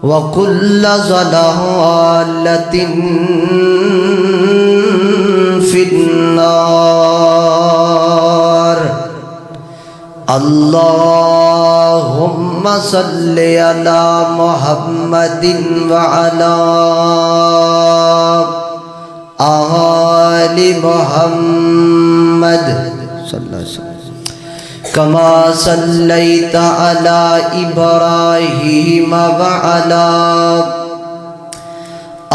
وكل ضلالة في النار. اللهم صل على محمد وعلى آل محمد صلی اللہ علیہ وسلم كما صليت على إبراهيم وعلى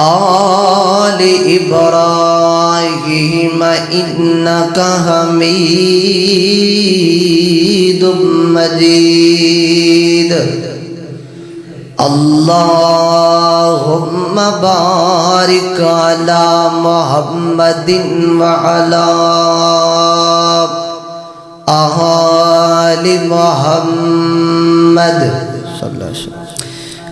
آل إبراهيم إنك حميد مجيد. اللهم بارك على محمد وعلى آل محمد صلی اللہ علیہ وسلم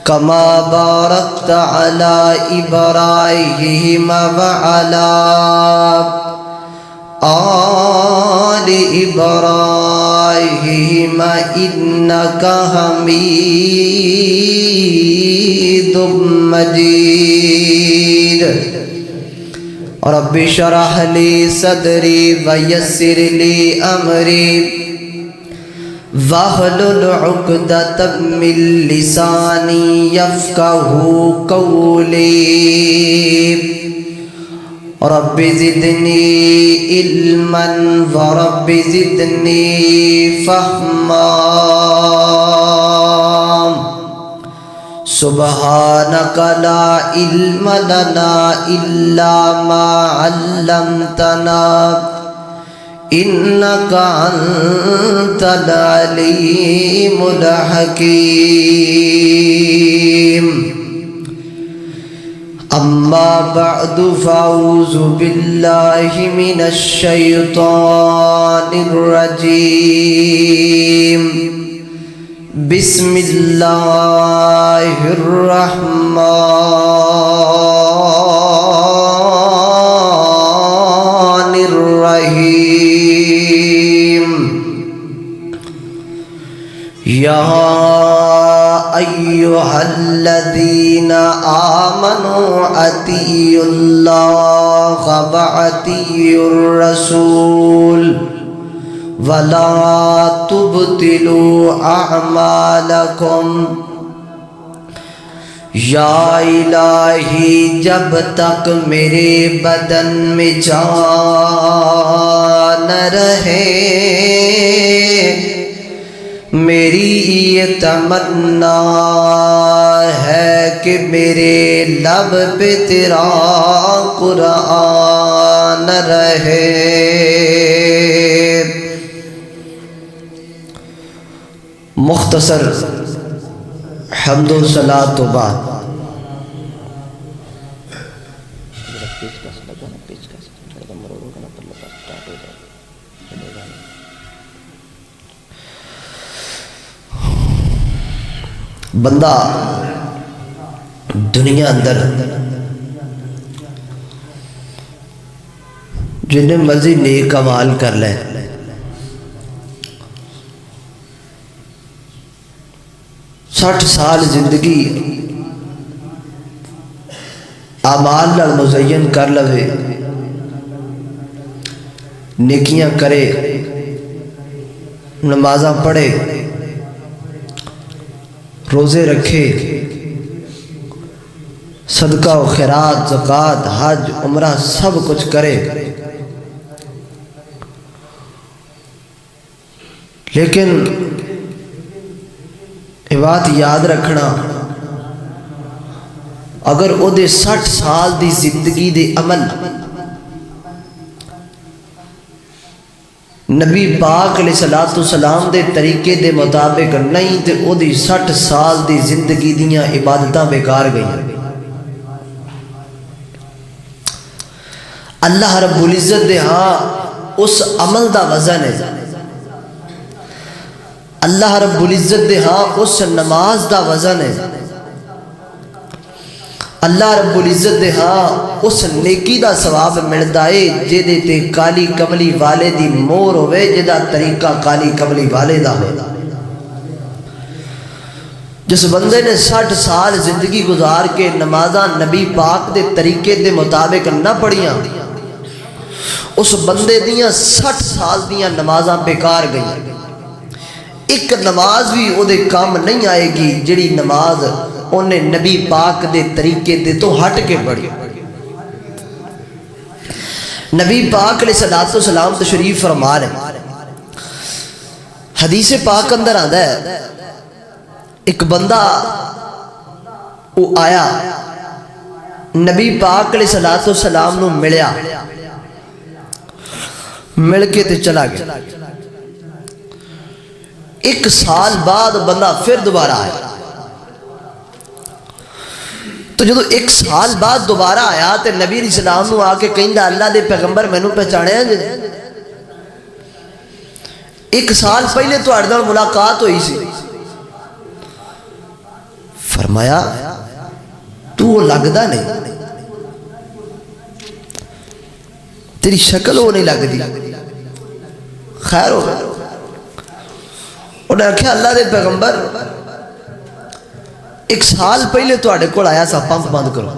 كما باركت على إبراهيم وعلى آل إبراهيم إنك حميد مجيد. رب اشرح لي صدري ويسر لي أمري واحلل عقدة من لساني يفقهوا قولي. رب زدني علما ورب زدني فهما. سبحانك لا علم لنا إلا ما علمتنا إنك أنت العليم الحكيم. أما بعد فأعوذ بالله من الشيطان الرجيم. بسم الله الرحمن الرحيم. يا أيها الذين آمنوا أطيعوا الله وأطيعوا الرسول ولا تبطلوا أعمالكم. یا الہی جب تک میرے بدن میں جان رہے میری یہ تمنا ہے کہ میرے لب پہ تیرا قرآن رہے. مختصر حمد و صلاۃ و بعد. بندہ دنیا اندر جنہیں مرضی نیک کمال کر لے، 60 سال زندگی اعمال نال مزین کر لوے، نیکیاں کرے، نمازاں پڑھے، روزے رکھے، صدقہ و خیرات، زکوٰۃ، حج، عمرہ سب کچھ کرے، لیکن یہ بات یاد رکھنا، اگر او دے 60 سال دی زندگی دے عمل نبی پاک علیہ السلام دے طریقے دے مطابق نہیں تے او دی 60 سال دی زندگی دیاں عبادتاں بیکار گئیں. اللہ رب العزت دے ہاں اس عمل دا وزن ہے، اللہ رب العزت دے ہاں اس نماز دا وزن ہے، اللہ رب العزت دے ہاں اس نیکی دا ثواب ملدا ہے جدے تے کالی کملی والے دی مور ہوئے، جدا طریقہ کالی کملی والے دا ہو. جس بندے نے 60 سال زندگی گزار کے نمازاں نبی پاک دے طریقے دے مطابق نہ پڑھیاں، اس بندے دیاں 60 سال دیاں نمازاں بیکار گئی. ایک نماز بھی او دے کام نہیں آئے گی جڑی نماز انہیں نبی پاک دے طریقے دے تو ہٹ کے پڑھی. نبی پاک علیہ السلام تشریف فرما رہے، حدیث پاک اندر آتا ہے ایک بندہ وہ آیا نبی پاک علیہ السلام نو ملیا، مل کے تے چلا گیا. 1 سال بعد بندہ پھر دوبارہ آیا. تو جدو 1 سال بعد دوبارہ آیا تے نبی علیہ السلام نو آ کے کہندا اللہ دے پیغمبر مینوں پہچانیا جے؟ 1 سال پہلے تہاڈے نال ملاقات ہوئی سی. فرمایا تو وہ لگدا نہیں، تیری شکل وہ نہیں لگدی. خیر ہو گیا. انہیں آخیا اللہ دے پیغمبر 1 سال پہلے تہاڈے کول آیا سا، پمپ بند کرو.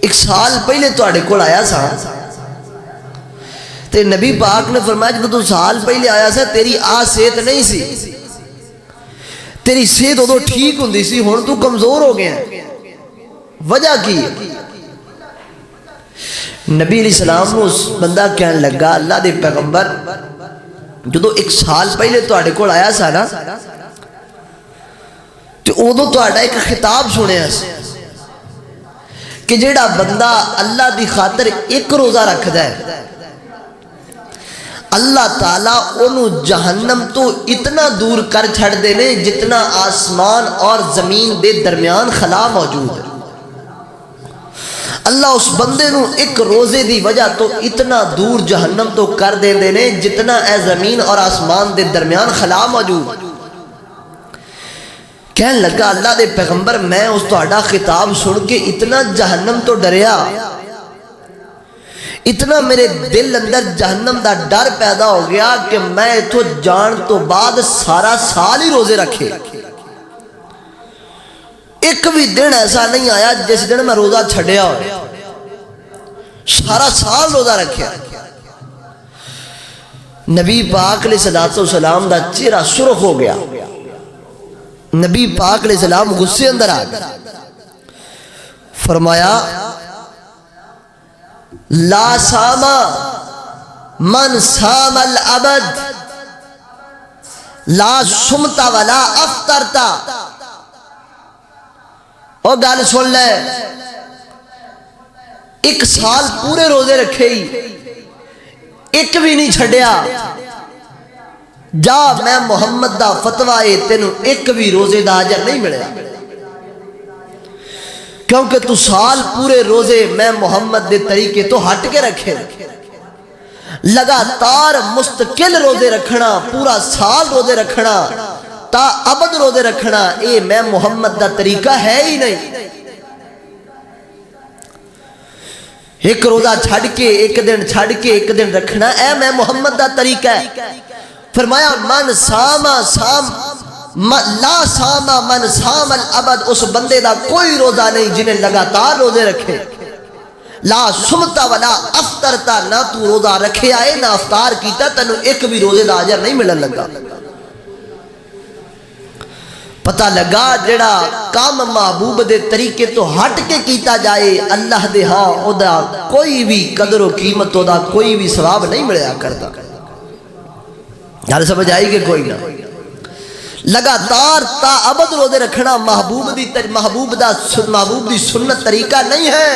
1 سال پہلے تہاڈے کول آیا سا تے نبی پاک نے فرمایا جب تو سال پہلے آیا سا تیری صحت نہیں سی، تیری صحت ادو ٹھیک ہوندی سی، ہن تو کمزور ہو گیا. وجہ کی؟ نبی علیہ السلام نے اس بندہ کہنے لگا اللہ دے پیغمبر جدو 1 سال پہلے تہاڈے کول آیا سا نا تے ادو تہاڈا ایک خطاب سنیا سی کہ جیڑا بندہ اللہ دی خاطر 1 روزہ رکھدا ہے اللہ تعالیٰ انہوں جہنم تو اتنا دور کر چھڑ دینے جتنا آسمان اور زمین دے درمیان خلا موجود ہے. اللہ اس بندے نو 1 روزے دی وجہ تو اتنا دور جہنم تو کر دے دینے جتنا اے زمین اور آسمان دے درمیان خلا موجود. کہنے لگا اللہ دے پیغمبر میں اس تہاڈا خطاب سن کے اتنا جہنم تو ڈریا، اتنا میرے دل اندر جہنم دا ڈر پیدا ہو گیا کہ میں اتھو جان تو بعد سارا سال ہی روزے رکھے. ایک بھی دن ایسا نہیں آیا جس دن میں روزہ چھڑیا ہو، سارا سال روزہ رکھیا. نبی پاک علیہ السلام دا چہرہ سرخ ہو گیا. نبی پاک علیہ السلام غصے اندر آ گیا. فرمایا لا ساما من سام الابد لا سمتا ولا افطرتا. اور گل سن لے 1 سال پورے روزے رکھے ہی 1 بھی نہیں چھڑیا، جا میں محمد دا فتویٰ ہے تینوں 1 بھی روزے دا اجر نہیں ملیا، کیونکہ تو سال پورے روزے میں محمد دے طریقے تو ہٹ کے رکھے. لگاتار مستقل روزے رکھنا، پورا سال روزے رکھنا، تا ابد روزے رکھنا، اے میں محمد دا طریقہ ہے ہی نہیں. 1 روزہ چھڑ کے 1 دن چھڑ کے 1 دن رکھنا اے میں محمد دا طریقہ ہے. فرمایا من ساما سام لا ساما من سام الابد، اس بندے دا کوئی روزہ نہیں جنہیں لگاتار روزے رکھے. لا سمتا ولا افطرتا، نہ تو روزہ رکھے آئے نہ افطار کیتا، تنو 1 بھی روزے دا اجر نہیں ملن لگا. پتہ لگا جڑا کام محبوب دے طریقے تو ہٹ کے کیتا جائے اللہ دے ہاں او دا کوئی بھی قدر و قیمت، او دا کوئی بھی ثواب نہیں ملیا کرتا. یار سمجھ آئی کہ کوئی نہ؟ لگاتار تا ابد روزے رکھنا محبوب دی سنت طریقہ نہیں ہے.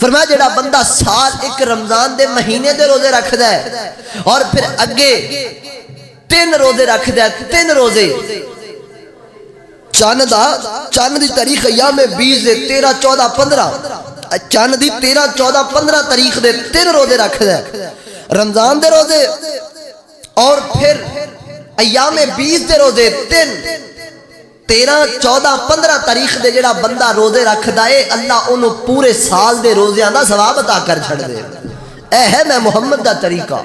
فرمایا جڑا بندہ سال 1 رمضان دے مہینے دے روزے رکھ دے اور پھر اگے 3 روزے رکھ دے، 3 روزے چاند دی تاریخ ایام 20 دے 13 14 15 چاند دی 13 14 15 تاریخ دے 3 روزے رکھ دے رمضان دے روزے، اور پھر ایام 20 دے روزے 3 13 14 15 تاریخ دے جڑا بندہ روزے رکھ دائے اللہ انہوں پورے سال دے روزیاں دا ثواب عطا کر چھڑ دے. اے ہے میں محمد دا طریقہ.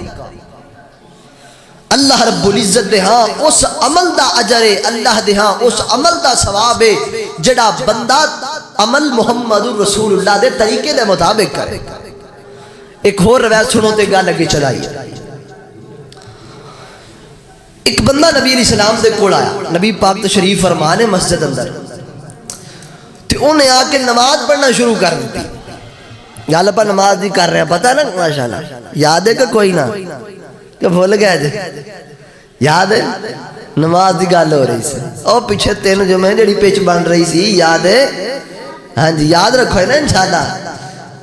اللہ رب العزت دے ہاں اس عمل دا اجر ہے، اللہ دے ہاں اس عمل دا ثواب ہے جڑا بندہ عمل محمد رسول اللہ دے طریقے دے مطابق کرے۔ ایک اور روایت سنو تے گل اگے چلائی۔ ایک بندہ نبی علیہ السلام دے کول آیا، نبی پاک تشریف فرمانے مسجد اندر، تے انہیں آ کے نماز پڑھنا شروع کر دی۔ گل پر نماز نہیں کر رہے ہیں، پتہ نا ماشاءاللہ، یاد ہے کہ کوئی نہ کہ بھول گیا جی؟ یاد ہے نماز دی گل ہو رہی سی، او پیچھے تین جمعے جڑی پچ بن رہی سی، یاد ہے؟ ہاں جی یاد رکھو ہے نا انشاءاللہ،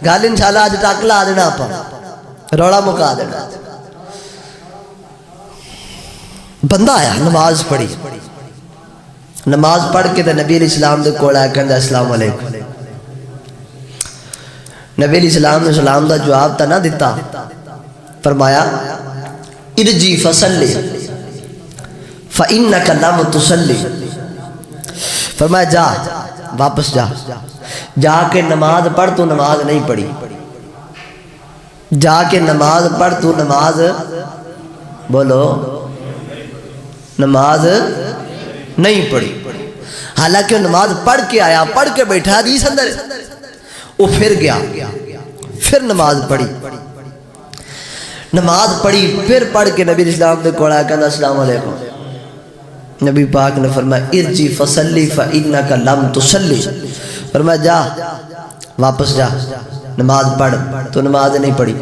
گل انشاءاللہ آج ٹاک لا دینا، آپ روڑا مکا دینا۔ بندہ آیا، نماز پڑھی، نماز پڑھ کے نبی علیہ السلام دے کول آیا، کہندا السلام علیکم۔ نبی علیہ السلام نے سلام دا جواب تا نہ دیتا، فرمایا ارجی فصلی فإنک لم تصلی، فرمایا جا واپس جا، جا کے نماز پڑھ، تو نماز نہیں پڑھی، جا کے نماز پڑھ، تو نماز بولو نماز نہیں پڑھی۔ حالانکہ وہ نماز پڑھ کے آیا، پڑھ کے بیٹھا، حدیث اندر وہ پھر گیا، پھر نماز پڑھی، نماز پڑھی، پھر پڑھ کے نبی اسلام نے کھڑا کہا السلام علیکم۔ نبی پاک نے فرمایا ارجی فصلی فإنک لم تصلی، فرمایا جا واپس جا، نماز پڑھ، تو نماز نہیں پڑھی۔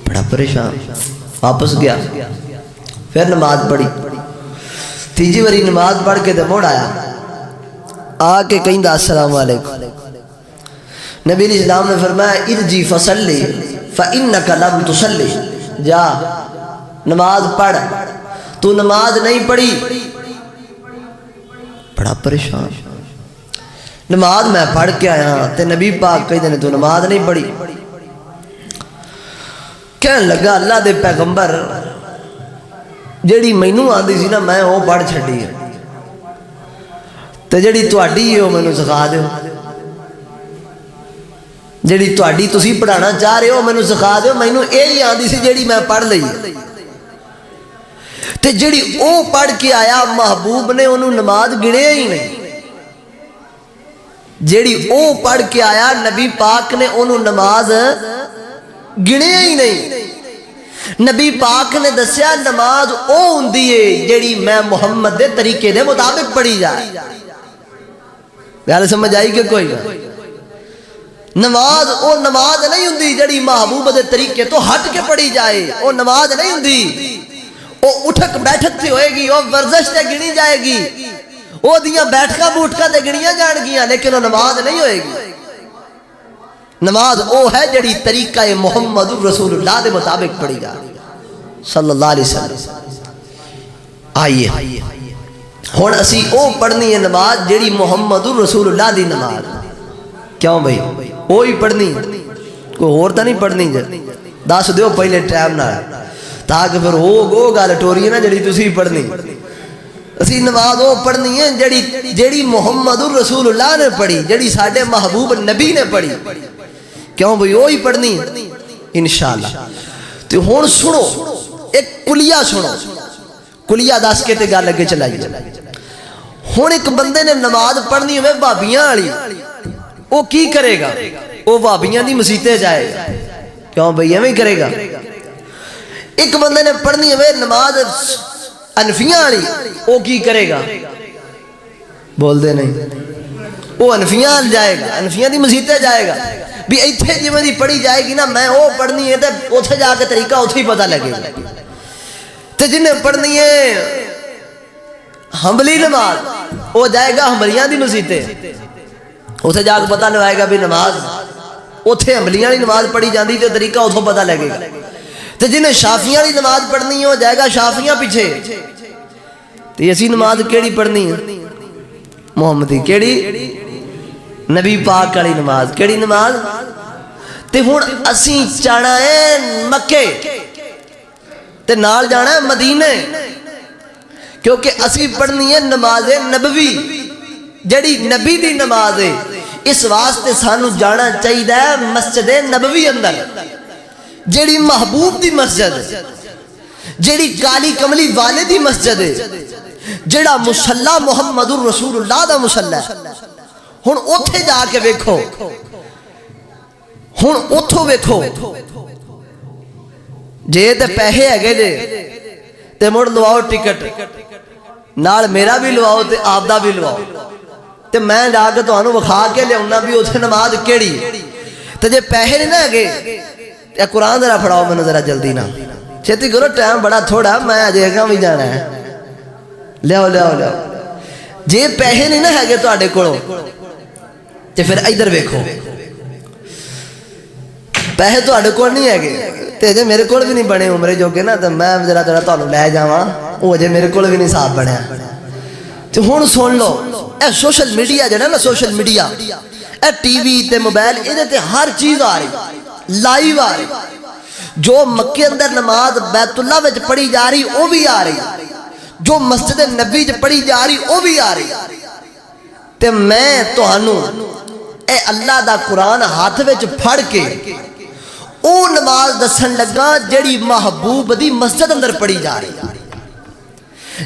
بڑا پریشان، واپس گیا، پھر نماز پڑھی، تیجی باری نماز پڑھ کے موڑ آیا، آ کے کہیں دا السلام علیکم۔ نبی علیہ السلام نے فرمایا ارجی فصلی فإنک لم تصلی، جا نماز پڑھ، تو نماز نہیں پڑھی۔ بڑا پریشان، نماز میں پڑھ کے آیا تے نبی پاک کہتے ہیں تو نماز نہیں پڑھی۔ کہنے لگا اللہ دے پیغمبر جیڑی مینوں آندی سی نا میں وہ پڑھ چھڈی ہے، تے جیڑی تہاڈی ہے وہ مینوں سکھا دیو، جیڑی تہاڈی تسی پڑھانا چاہ رہے ہو مینوں سکھا دیو، مینوں یہی آندی سی جیڑی میں پڑھ لئی، تے جیڑی او پڑھ کے آیا محبوب نے انہوں نماز گڑے ہی نہیں، جیڑی او پڑھ کے آیا نبی پاک نے انہوں نماز گنے ہی نہیں۔ نبی پاک نے دسیا نماز او ہوندی ہے جیڑی میں محمد دے طریقے دے مطابق پڑھی جائے۔ گل سمجھ آئی کہ کوئی نہ؟ نماز او نماز نہیں ہوندی جیڑی محبوب دے طریقے تو ہٹ کے پڑھی جائے، او نماز نہیں ہوندی، او اٹھک بیٹھک تے ہوئے گی، او ورزش تے گنی جائے گی، او دیاں بیٹھکا بوٹکا تے گنیاں جان گیاں، لیکن وہ نماز نہیں ہوئے گی۔ نماز او ہے جڑی طریقہ محمد رسول اللہ دے مطابق پڑھی جا صلی اللہ علیہ وسلم۔ آئیے ہون اسی او پڑھنی ہے نماز جڑی محمد رسول اللہ دی نماز، کیوں بھئی وہی پڑھنی، کوئی اور تا نہیں پڑھنی جا، دس دیو پہلے ٹائم نہ تاکہ پھر وہ گل ٹوری ہے نا جڑی تسی پڑھنی۔ اسی نماز وہ پڑھنی ہے جڑی محمد رسول اللہ نے پڑھی، جڑی ساڈے محبوب نبی نے پڑھی، کیوں بھئی وہی پڑھنی انشاءاللہ۔ تو ہون سنو ایک کلیہ سنو، کلیہ دس کے تے گل لگے چلائی۔ ہون ایک بندے نے نماز پڑھنی ہوئے بھابیاں والی، وہ کی کرے گا؟ وہ بھابیاں دی مسیتے جائے گا، کیوں بھئی ہمیں کرے گا؟ ایک بندے نے پڑھنی ہوئے نماز انفیاں والی، وہ کی کرے گا؟ بول دے نہیں، وہ انفیاں جائے گا، انفیاں دی مسیتے جائے گا، بھی ایتھے جی میں دی پڑھی جائے گی نا میں وہ پڑھنی ہے تے اتھے جا کے طریقہ اتھے ہی پتہ لگے گا۔ تے جنہیں پڑھنی ہے حملی نماز وہ جائے گا حملیاں دی مسیتے، اتھے جا کے پتہ لگائے گا بھی نماز اتھے حملیاں دی نماز پڑھی جاندی تے طریقہ اتھوں پتہ لگے گا۔ تے جنہیں شافیاں دی نماز پڑھنی ہے وہ جائے گا شافیاں پیچھے، تے اسی نماز کیڑی پڑھنی ہے؟ محمدی، کیڑی؟ نبی پاک والی نماز، کیڑی نماز؟ تے ہن اسی چاہنا ہے مکے تے نال جانا ہے مدینے، کیونکہ اسی پڑھنی ہے نماز نبوی جڑی نبی دی نماز ہے، اس واسطے سانو جانا چاہیے مسجد نبوی اندر جڑی محبوب دی مسجد، جیڑی کالی کملی والے دی مسجد ہے، جیڑا مصلی محمد رسول اللہ دا مصلی ہے، ہن اوتھے جا کے ویکھو، ہن اوتھوں ویکھو جے تے پیسے ہے جے تے مڑ لواؤ ٹکٹ، نال میرا بھی لواؤ تے آپ دا بھی لواؤ، تے میں جا کے تانوں وکھا کے لیاؤنا بھی اتھے نماز کیڑی، تے جے پیسے نہیں نہ ہے تے قرآن ذرا پڑھاؤ میں ذرا جلدی نہ چھتی کرو، ٹائم بڑا تھوڑا، میں اجے گا بھی جانا ہے، لیاؤ لیاؤ لیاؤ۔ جے پیسے نہیں نہ ہے تواڈے کولوں تے پھر ادھر ویکھو، پیسے تواڈے کول نہیں ہے تے جے میرے کول بھی نہیں بنے عمرے جو کہ نا تے میں ذرا تانوں لے جاواں، او جے میرے کول بھی نہیں صاحب بنیا۔ تے ہن سن لو، اے سوشل میڈیا جڑا نا، social media, A T V تے موبائل، ادھے تے ہر چیز آ رہی، لائیو آ رہی، جو مکے اندر نماز بیت اللہ وچ پڑھی جا رہی وہ بھی آ رہی، جو مسجد نبی وچ پڑھی جا رہی وہ بھی آ رہی۔ تے میں تہانوں اے اللہ دا قرآن ہاتھ وچ پھڑ کے او نماز دسن لگا جڑی محبوب دی مسجد اندر پڑھی جا رہی،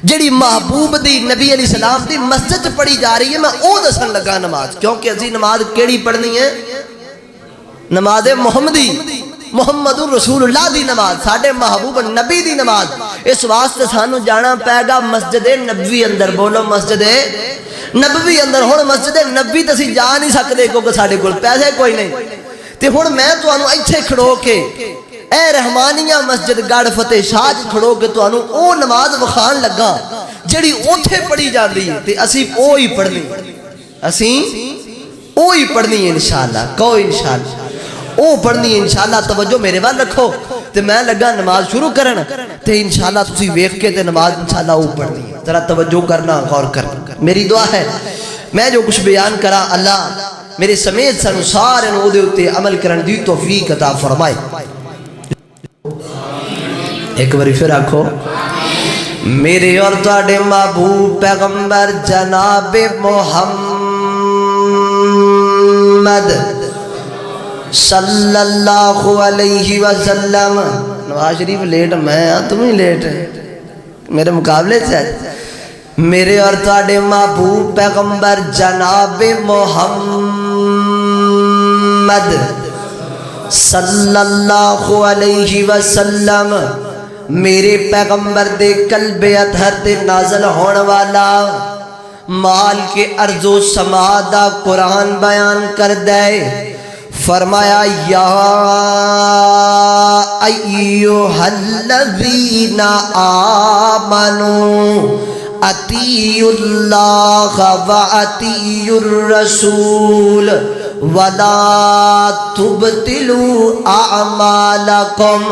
جڑی محبوب دی نبی علیہ السلام دی مسجد پڑھی جا رہی ہے، میں او دسن لگا نماز، کیونکہ اسی نماز کیڑی پڑھنی ہے؟ نماز محمدی، محمد رسول اللہ دی نماز، ساڑھے محبوب نبی دی نماز۔ اس واسطے سانو جانا پائے گا مسجد نبوی اندر، بولو مسجد نبوی اندر۔ ہن مسجد نبوی تے اسی جا نہیں سکتے کیونکہ ساڑھے کول پیسے کوئی نہیں، تے ہن میں تانوں ایتھے کھڑو کے اے رحمانیہ مسجد گڑھ فتح شاہ کھڑو کے تانوں او نماز وکھان لگا جڑی اوتھے پڑھی جاندی ہے، تے اسی او ہی پڑھنی، اسی او ہی پڑھنی ہے انشاءاللہ، کہو انشاءاللہ او پڑھنی ہے انشاءاللہ۔ توجہ میرے وال رکھو، تے میں لگا نماز شروع کرن، تے انشاءاللہ تسی ویکھ کے تے نماز انشاءاللہ او پڑھنی ہے، ذرا توجہ کرنا، غور کرنا۔ میری دعا ہے میں جو کچھ بیان کرا اللہ میرے سمیت سانو سارے نو دے اتے عمل کرن دی توفیق عطا فرمائے۔ ایک باری پھر آکھو، میرے اور تواڈے محبوب پیغمبر جناب محمد صلی اللہ علیہ وسلم۔ نواز شریف لیٹ میں ہاں، تم ہی لیٹ ہے میرے مقابلے سے۔ میرے اور تواڈے محبوب پیغمبر جناب محمد صلی اللہ علیہ وسلم، میرے پیغمبر دے قلب اطہر تے نازل ہون والا مال کے ارض و سما دا قرآن بیان کر دے، فرمایا یا ایھا الذین آمنوا اطیعوا اللہ واطیعوا الرسول ولا تبطلوا اعمالکم۔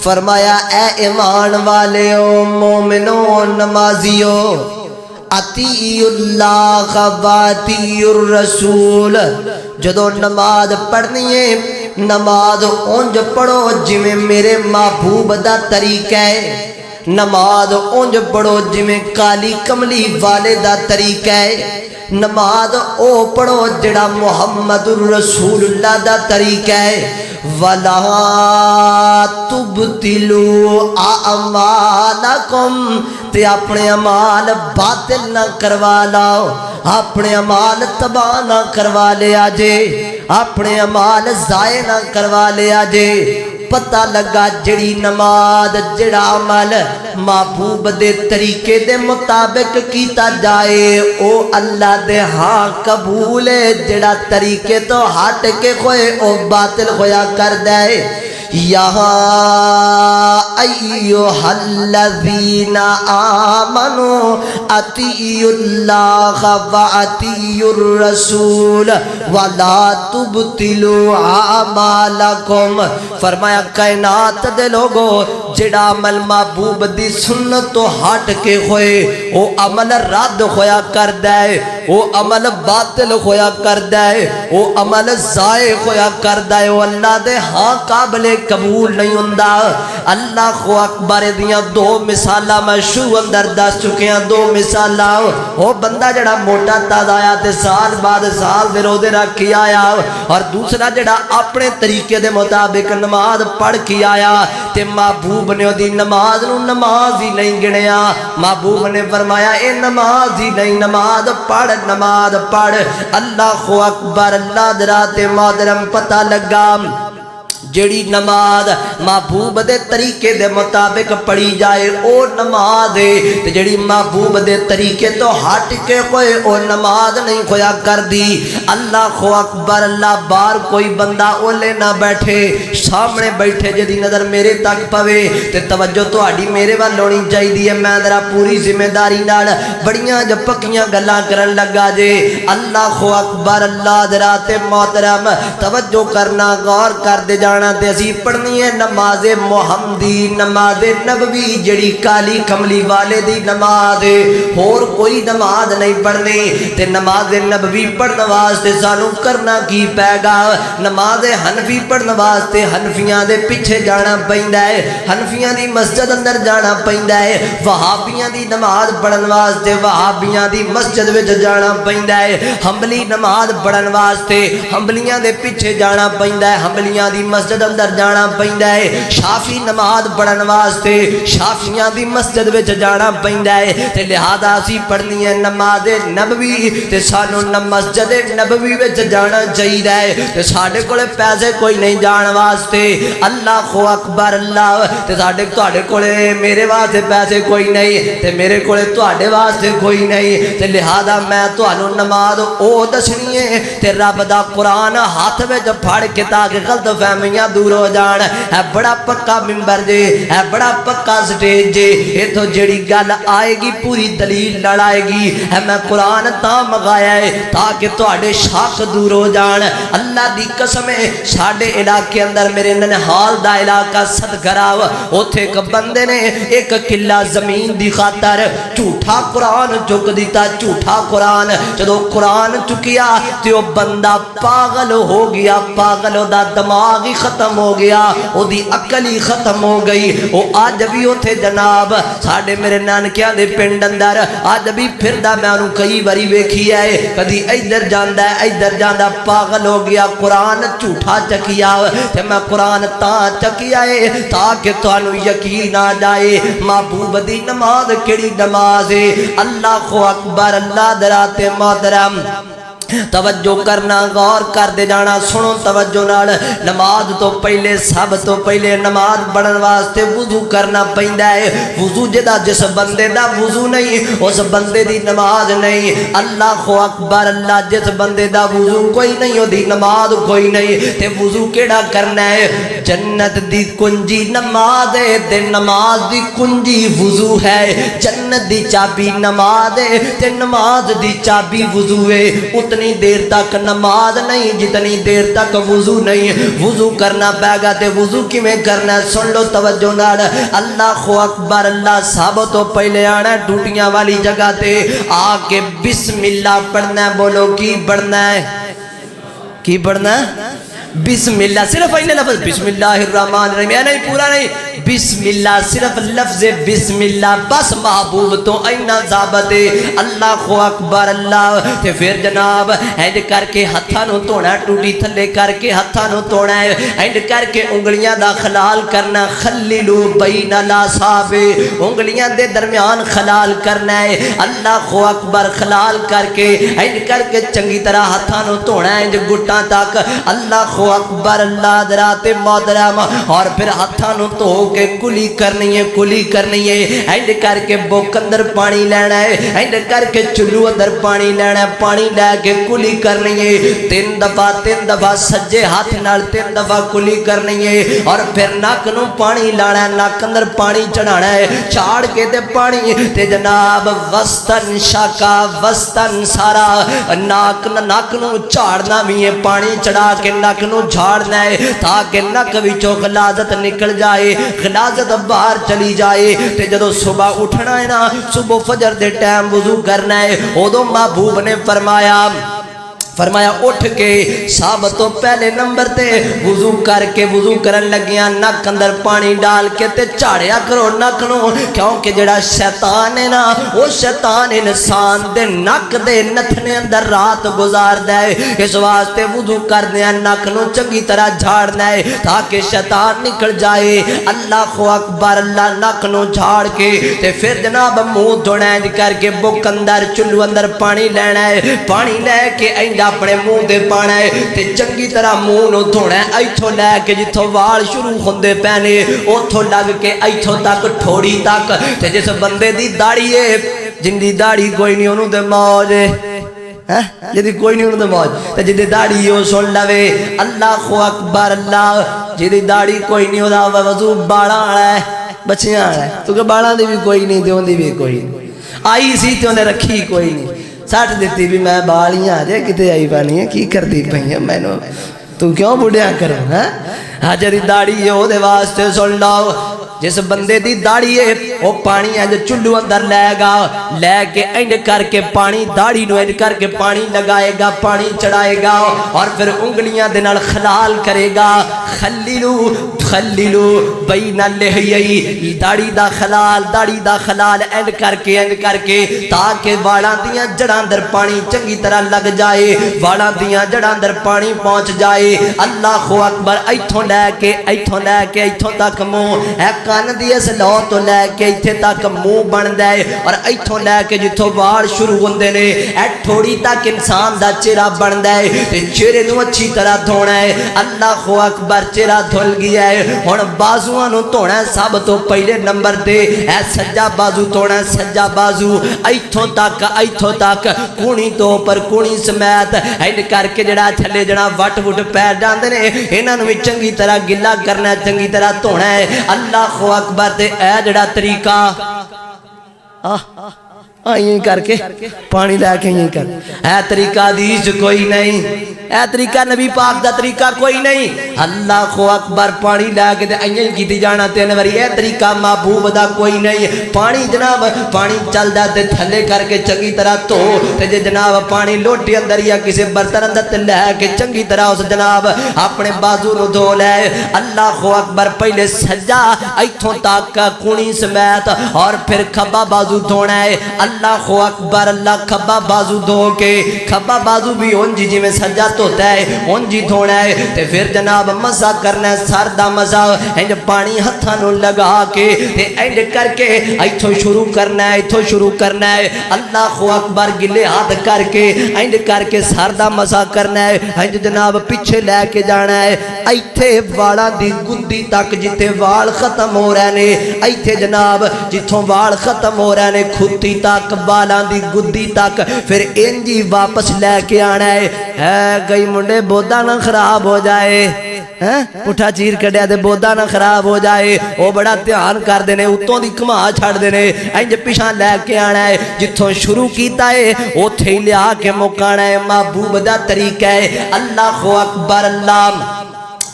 فرمایا اے ایمان والےو، مومنو، نمازیو، اطیعوا اللہ واطیعوا الرسول، جدو نماز پڑھنی ہے نماز اونج پڑھو جویں میرے محبوب دا طریقہ ہے، نماز اونج پڑھو جویں کالی کملی والے دا طریقہ ہے، نماز او پڑھو جڑا محمد رسول اللہ دا طریقہ ہے۔ وَلَا تُبْتِلُوا أَعْمَالَكُمْ، تے اپنے اعمال باطل نہ کروا لاؤ، اپنے اعمال تباہ نہ کروا لیا جے، اپنے اعمال ضائع نہ کروا لیا جے۔ پتہ لگا جڑی نماز جڑا عمل محبوب دے طریقے دے مطابق کیتا جائے او اللہ دے ہاں قبول ہے، جڑا طریقے تو ہٹ کے کوئی او باطل ہویا کر دے۔ یہاں ایھا الذین آمنوا اطیعوا اللہ واطیعوا الرسول ولا تبطلوا اعمالکم۔ فرمایا کائنات دے لوگو، جڑا عمل محبوب دی سنت تو ہٹ کے ہوئے او عمل رد ہویا کر دے، وہ عمل باطل ہویا کردا ہے وہ عمل ضائع ہویا کردا ہے وہ اللہ دے ہاں قابل قبول نہیں ہوندا اللہ اکبر دیاں دو مثالاں میں شروع اندر دس چکے ہیں دو مثالاں وہ بندہ جڑا موٹا تازہ آیا تے سال بعد سال دے روزے رکھ کے آیا اور دوسرا جڑا اپنے طریقے دے مطابق نماز پڑھ کے آیا تے محبوب نے دی نماز نو نماز ہی نہیں گنیا محبوب نے فرمایا اے نماز ہی نہیں نماز پڑھ اللہ اکبر اللہ درات محترم پتہ لگا جڑی نماز محبوب دے طریقے دے مطابق پڑھی جائے او نماز ہے تے جڑی محبوب دے طریقے تو ہٹ کے کوئی او نماز نہیں کھویا کر دی اللہ اکبر اللہ بار کوئی بندہ اولے نہ بیٹھے سامنے بیٹھے جدی نظر میرے تک پوے تے توجہ تہاڈی میرے وال ہونی چاہیے میں ذرا پوری ذمہ داری نال بڑیاں جو پکیاں گلاں کرن لگا جے اللہ اکبر اللہ درات محترم توجہ کرنا غور کر دے جانا تے اسی پڑھنی ہے نماز محمدی نماز نبوی جڑی کالی کملی والے دی نماز اور کوئی نماز نہیں پڑھنی تے نماز نبوی پڑھن واسطے سانو کرنا کی پے گا نماز حنفی پڑھن واسطے حنفیاں دے پیچھے جانا پیندا ہے حنفیاں دی مسجد اندر جانا پیندا ہے وہابیاں دی نماز پڑھن واسطے وہابیاں دی مسجد وچ جانا پیندا ہے حنبلی نماز پڑھن واسطے حنبلیاں دے پیچھے جانا پیندا ہے حنبلیاں دی مسجد اندر جانا پیندا ہے شافی نماز پڑھن واسطے شافیاں دی مسجد وچ جانا پیندا ہے تے لہذا اسی پڑھنی ہے نماز نبوی تے سانو مسجد نبوی وچ جانا چاہیے تے ساڈے کولے پیسے کوئی نہیں جان واسطے اللہ اکبر اللہ تے ساڈے تہاڈے کولے میرے واسطے پیسے کوئی نہیں تے میرے کولے تہاڈے واسطے کوئی نہیں تے لہذا میں تہانوں نماز او دسنی ہے تے رب دا قرآن ہاتھ وچ پھڑ کے تاکہ غلط فہمیاں دور ہو جان ہے بڑا پکا ممبر جے ہے بڑا پکا سٹیج جے ایتھوں جڑی گل آئے گی پوری دلیل لڑائے گی ہے میں قرآن تاں منگایا ہے تاکہ تہاڈے شک دور ہو جان اللہ دی قسم ہے ساڈے علاقے اندر میرے ننہال دا علاقہ صدگراو اوتھے ایک بندے نے ایک کلا زمین دی خاطر جھوٹا قرآن چک دیتا جھوٹا قرآن جدو قرآن چکیا تے او بندہ پاگل ہو گیا پاگل دا دماغ ہی ختم ہو گیا او دی عقل ہی ختم ہو گئی او آج بھی اوتھے جناب ساڈے میرے نانکیاں دے پنڈ اندر آج بھی پھردا میں انہوں کئی باری ویکھی ہے کدی ادھر جاندا پاگل ہو گیا قرآن جھوٹا چکیا تے میں قرآن تاں چکیا ہے تاکہ تانوں یقین آ جائے محبوب دی نماز کیڑی نماز ہے اللہ اکبر اللہ درات محترم توجہ کرنا غور کر دے جانا سنو توجہ نال نماز تو پہلے سب تو پہلے نماز پڑھن واسطے وضو کرنا پیندا ہے وضو جدا جس بندے دا وضو نہیں اس بندے دی نماز نہیں اللہ اکبر اللہ جس بندے دا وضو کوئی نہیں دی نماز کوئی نہیں تے وضو کیڑا کرنا ہے جنت دی کنجی نماز ہے تے نماز دی کنجی وضو ہے جنت دی چابی نماز ہے تے نماز دی چابی وضو ہے اتنی دیر تک نماز نہیں جتنی دیر تک وضو نہیں وضو کرنا پے گا تے وضو کیویں کرنا سن لو توجہ نال اللہ اکبر اللہ سب تو پہلے آنا ٹوٹیاں والی جگہ تے آ کے بسم اللہ پڑھنا ہے بولو کی پڑھنا ہے کی پڑھنا ہے بسم اللہ صرف اینے لفظ بسم اللہ الرحمن الرحیم یہ نہیں پورا نہیں بسم اللہ صرف لفظ بسم اللہ بس محبوب تو اینا ضابط اللہ اکبر اللہ تے پھر جناب اینڈ کر کے ہتھاں نو دھونا ٹوٹی تھلے کر کے ہتھاں نو دھونا ہے اینڈ کر کے انگلیاں دا خلال کرنا خللو بین الاصابع انگلیاں دے درمیان خلال کرنا ہے اللہ اکبر خلال کر کے اینڈ کر کے چنگی طرح ہتھاں نو دھونا ہے گھٹاں تک اللہ اکبر اللہ درات محترم اور پھر ہتھاں نو دھو کے کلی کرنی ہے اینڈ کر کے بوک اندر پانی لینا ہے اینڈ کر کے چلو اندر پانی لینا ہے پانی لے کے کلی کرنی ہے تین دفعہ سجے ہاتھ نال 3 دفعہ کلی کرنی ہے اور پھر ناک نو پانی لانا ہے ناک اندر پانی چڑھانا ہے چاڑ کے تے پانی تے جناب وسطن شاکا وسطن سارا ناک نو چاڑنا بھی ہے پانی چڑھا کے ناک نو جھاڑنا ہے تاکہ نک وچوں غلاظت نکل جائے غلاظت باہر چلی جائے تے جدو صبح اٹھنا ہے نا صبح فجر دے ٹائم وضو کرنا ہے ادو محبوب نے فرمایا اٹھ کے سب تو پہلے نمبر تے وضو کر کے وضو کرن لگیاں نک اندر پانی ڈال کے تے چاڑیا کرو نک نو کیونکہ جڑا شیطان ہے نا وہ شیطان انسان دے نک دے نتھنے اندر رات گزاردا ہے اس واسطے وضو کردیاں نک نو چنگی طرح جھاڑنا ہے تاکہ شیطان نکل جائے اللہ اکبر اللہ نک نو جھاڑ کے تے پھر جناب منہ دھونا ہے کر کے بک اندر چلو اندر پانی لینا ہے پانی لے کے ایندا اپنے منہ دے پانا ہے تے چنگی طرح منہ نو دھونا ہے ایتھوں لے کے جتھوں وال شروع ہوندے پینے اوتھوں لگ کے ایتھوں تک ٹھوڑی تک تے جس بندے دی داڑھی ہے جن دی داڑھی کوئی نہیں انہوں دے موج ہے جدی کوئی نہیں انہوں دے موج تے جدی داڑھی ہو سن لوے اللہ اکبر اللہ جدی داڑھی کوئی نہیں ہودا وضو باڑا والا ہے بچیاں والا ہے تو کہ باڑا دی بھی کوئی نہیں تے اون دی بھی کوئی نہیں آئی سی تے انہیں رکھی کوئی نہیں سٹ دیتی بھی میں بالیاں آجے کتے آئی پانی ہے کی کر دی پہی ہے میں نو تو کیوں بڑھیاں کروں ہاں جری داڑھی ہے وہ دے واسطے سن لاؤ جس بندے دی داڑھی ہے وہ پانی ہے جو چلو اندر لے گا لے کے اینڈ کر کے پانی داڑھی نو اینڈ کر کے پانی لگائے گا پانی چڑھائے گا اور پھر انگلیاں دے نال خلال کرے گا خلیلو بین اللحیئی داڑھی دا خلال اینڈ کر کے تاکہ واڑاں دیاں جڑاں اندر پانی چنگی طرح لگ جائے واڑاں دیاں جڑاں اندر پانی پہنچ جائے اللہ اکبر ایتھوں لے کے ایتھوں تک منہ اے کان دی اس لو تو لے کے ایتھے تک منہ بن دے اور ایتھوں لے کے جتھوں وال شروع ہوندے نے اے تھوڑی تک انسان دا چہرہ بن دے تے چہرے نو اچھی طرح دھونا ہے اللہ اکبر چہرہ دھل گیا ہے ہن بازواں نو دھونا ہے سب تو پہلے نمبر تے اے سجا بازو دھونا ہے سجا بازو ایتھوں تک کونی تو پر کونی سمیت اینڈ کر کے جڑا تھلے جڑا وٹ پیر جاندے نے انہاں نو وی چنگی طرح گلا کرنا ہے چنگی طرح دھونا ہے اللہ اکبر تے اے جڑا طریقہ یہیں کر کے پانی لے کے یہیں کر اے طریقہ حدیث کوئی نہیں اے طریقہ نبی پاک دا طریقہ کوئی نہیں اللہ اکبر پانی لے کے یہیں کیتی جانا تین وری اے طریقہ محبوب دا کوئی نہیں پانی جناب پانی چل دا تے تھلے کر کے چنگی طرح تو تے جناب پانی لوٹی اندر یا کسی برتن اندر تے لے کے چنگی طرح اس جناب اپنے بازو نو دھو لے اللہ اکبر پہلے سجا ایتھوں تک کونی سمیت اور پھر کھبا بازو دھونا ہے اللہ اکبر اللہ کھبا بازو دھو کے کھبا بازو بھی اونجی جی میں سجا دھوتا ہے اونجی دھونا ہے تے پھر جناب مزہ کرنا ہے سر دا مزہ اینج پانی ہتھاں نو لگا کے تے اینج کر کے ایتھوں شروع کرنا ہے اللہ اکبر گلے ہاتھ کر کے اینج کر کے سر دا مزہ کرنا ہے اینج جناب پیچھے لے کے جانا ہے ایتھے والاں دی گدی تک جتے وال ختم ہو رہے نے ایتھے جناب جتھوں وال ختم ہو رہے نے کھوتی تک والاں دی گدی تک پھر انجی واپس لے کے آنا ہے گئی منڈے بودا نہ خراب ہو جائے پٹھا چیر کڈیا دے بودا نہ خراب ہو جائے وہ بڑا دھیان کر دینے اتوں دی کما چھڑ دینے انج پیچھے لے کے آنا ہے جتھوں شروع کیتا ہے اوتھے ہی لیا کے مکانا ہے محبوب دا طریقہ ہے اللہ اکبر اللہ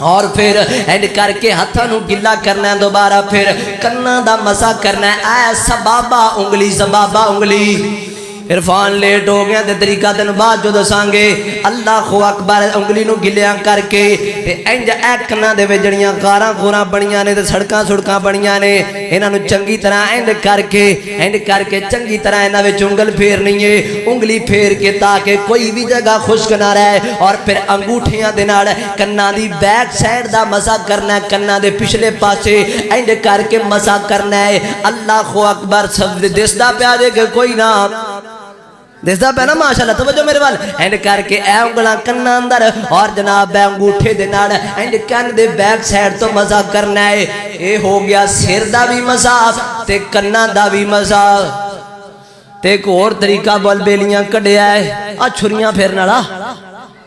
اور پھر اینڈ کر کے ہتھاں نو گلا کرنا ہے دوبارہ پھر کناں دا مسا کرنا ہے اے سبابہ انگلی عرفان لیٹ ہو گیا تے طریقہ دن بعد جو دسانگے اللہ اکبر انگلی نو گلیاں کر کے تے انج ایکنا دے وجڑیاں کاراں کوراں بنیاں نے تے سڑکاں بنیاں نے انہاں نو چنگی طرح اینڈ کر کے چنگی طرح انہاں وچ انگل پھیرنی ہے انگلی پھیر کے تاکہ کوئی بھی جگہ خشک نہ رہے اور پھر انگوٹھیاں دے نال کناں دی بیک سائیڈ دا مسا کرنا ہے کناں دے پچھلے پاسے اینڈ کر کے مسا کرنا ہے اللہ اکبر سب دسدا پیا دے کہ کوئی نہ دیستا پہنا ماشاءاللہ توجہ میرے وال اینڈ کر کے اے انگلاں کناں اندر اور جناب بے انگوٹھے دے نال اینڈ کن دے بیک سائیڈ تو مزہ کرنا ہے اے ہو گیا سر دا بھی مزہ تے کناں دا بھی مزہ تے ایک اور طریقہ بول بیلیاں کڈیا ہے چھریاں پھیرن والا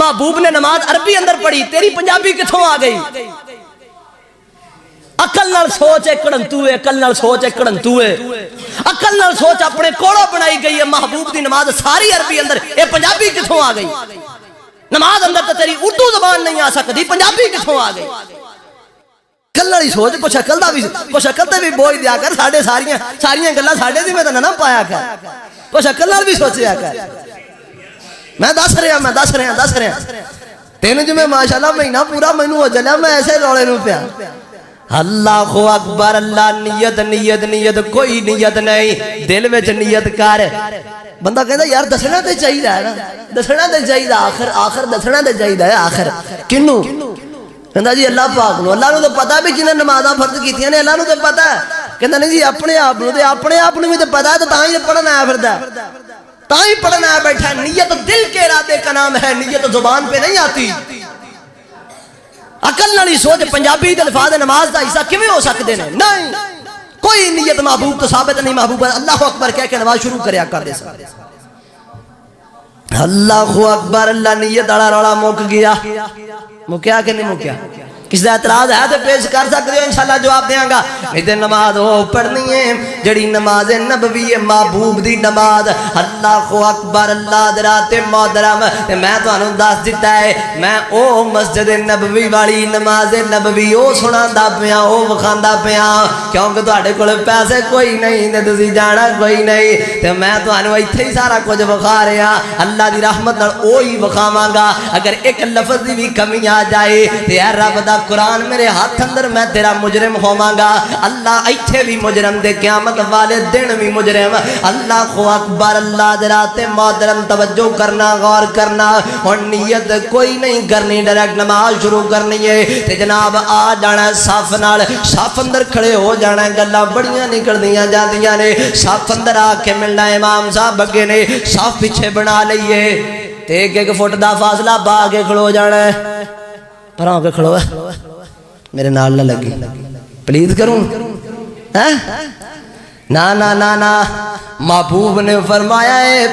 محبوب نے نماز عربی اندر پڑھی، تیری پنجابی کتھوں آ گئی؟ عقل نال سوچ کڑنتو ہے، عقل نال سوچ کڑنتو ہے، عقل نال سوچ اپنے کوڑوں بنائی گئی ہے۔ محبوب دی نماز ساری عربی اندر، اے پنجابی کتھوں آ گئی؟ نماز اندر تو تیری اردو زبان نہیں آ سکتی، پنجابی کتھوں آ گئی؟ عقل والی سوچ، کچھ عقل دا بھی، کچھ عقل تے بھی بوجھ دیا کر، ساڈے ساریاں گلاں ساڈے دی میں تے نہ پایا کر، کچھ عقل نال بھی سوچیا کر۔ میں دس رہا تین جو میں ماشاءاللہ مہینہ پورا مینوں ہو چلیا، میں ایسے رولے نوں پیا۔ اللہ اکبر، اللہ، نیت نیت نیت، کوئی نیت نہیں، دل وچ نیت کر۔ بندہ کہندا یار دسنا تے چاہیدا ہے نا، دسنا تے چاہیدا، آخر دسنا تے چاہیدا ہے، آخر کینوں؟ کہندا جی اللہ پاک نو، اللہ نو تو پتہ بھی جنہیں نمازاں فرض کیتیاں نے، اللہ نو تو پتہ ہے۔ کہندا نہیں جی اپنے آپ نو، تے اپنے آپ نو بھی تے پتہ ہے، تو تاں ہی پڑھنا ہے، پھردا تاں ہی پڑھنا ہے بیٹھا۔ نیت دل کے ارادے کا نام ہے، نیت زبان پہ نہیں آتی۔ عقل نالی سوچ پنجابی دے الفاظ نماز دا حصہ کیویں ہو سکدے نے؟ نہیں، کوئی نیت محبوب تو ثابت نہیں۔ محبوب اللہ اکبر کہہ کے نماز شروع کریا کر دے سا۔ اللہ اکبر، اللہ، نیت والا رولا مک گیا۔ مکیا کہ نہیں مکیا؟ کس دا اعتراض ہے تو پیش کر سکتے ہو، انشاءاللہ جواب دیاں گا۔ نہیں نماز وہ پڑھنی ہے جڑی نماز نبوی ہے، محبوب دی نماز۔ اللہ اکبر، اللہ حضرات محترم، میں تانوں دس دیتا ہے، میں او مسجد نبوی والی نماز نبوی او سناندا پیا، او وکھاندا پیا، کیونکہ تہاڈے کول پیسے کوئی نہیں تے تسی جانا کوئی نہیں، تے میں تانوں ایتھے ہی سارا کچھ وکھا رہا۔ اللہ دی رحمت نال اوہی وکھاواں گا۔ اگر ایک لفظ دی بھی کمی آ جائے تے اے رب دا قرآن میرے ہاتھ اندر، میں تیرا مجرم ہوواں گا۔ اللہ ایتھے بھی مجرم دے، قیامت والے دن بھی مجرم۔ اللہ اکبر، اللہ حضرات محترم توجہ کرنا، غور کرنا۔ ہن نیت کوئی نہیں کرنی، ڈائریکٹ نماز شروع کرنی ہے تے جناب آ جانا صف نال، صف اندر کھڑے ہو جانا۔ گلاں بڑیاں نکلدیاں جاندیاں نے، صف اندر آ کے ملنا، امام صاحب اگے نے، صف پیچھے بنا لئیے تے ایک فٹ دا فاصلہ پا کے کھلو جانا ہے۔ پراں ہو کے کھڑو ہے، میرے نال نہ لگی، پلیز کروں؟ نا نا نا نا، محبوب نے فرمایا ہے،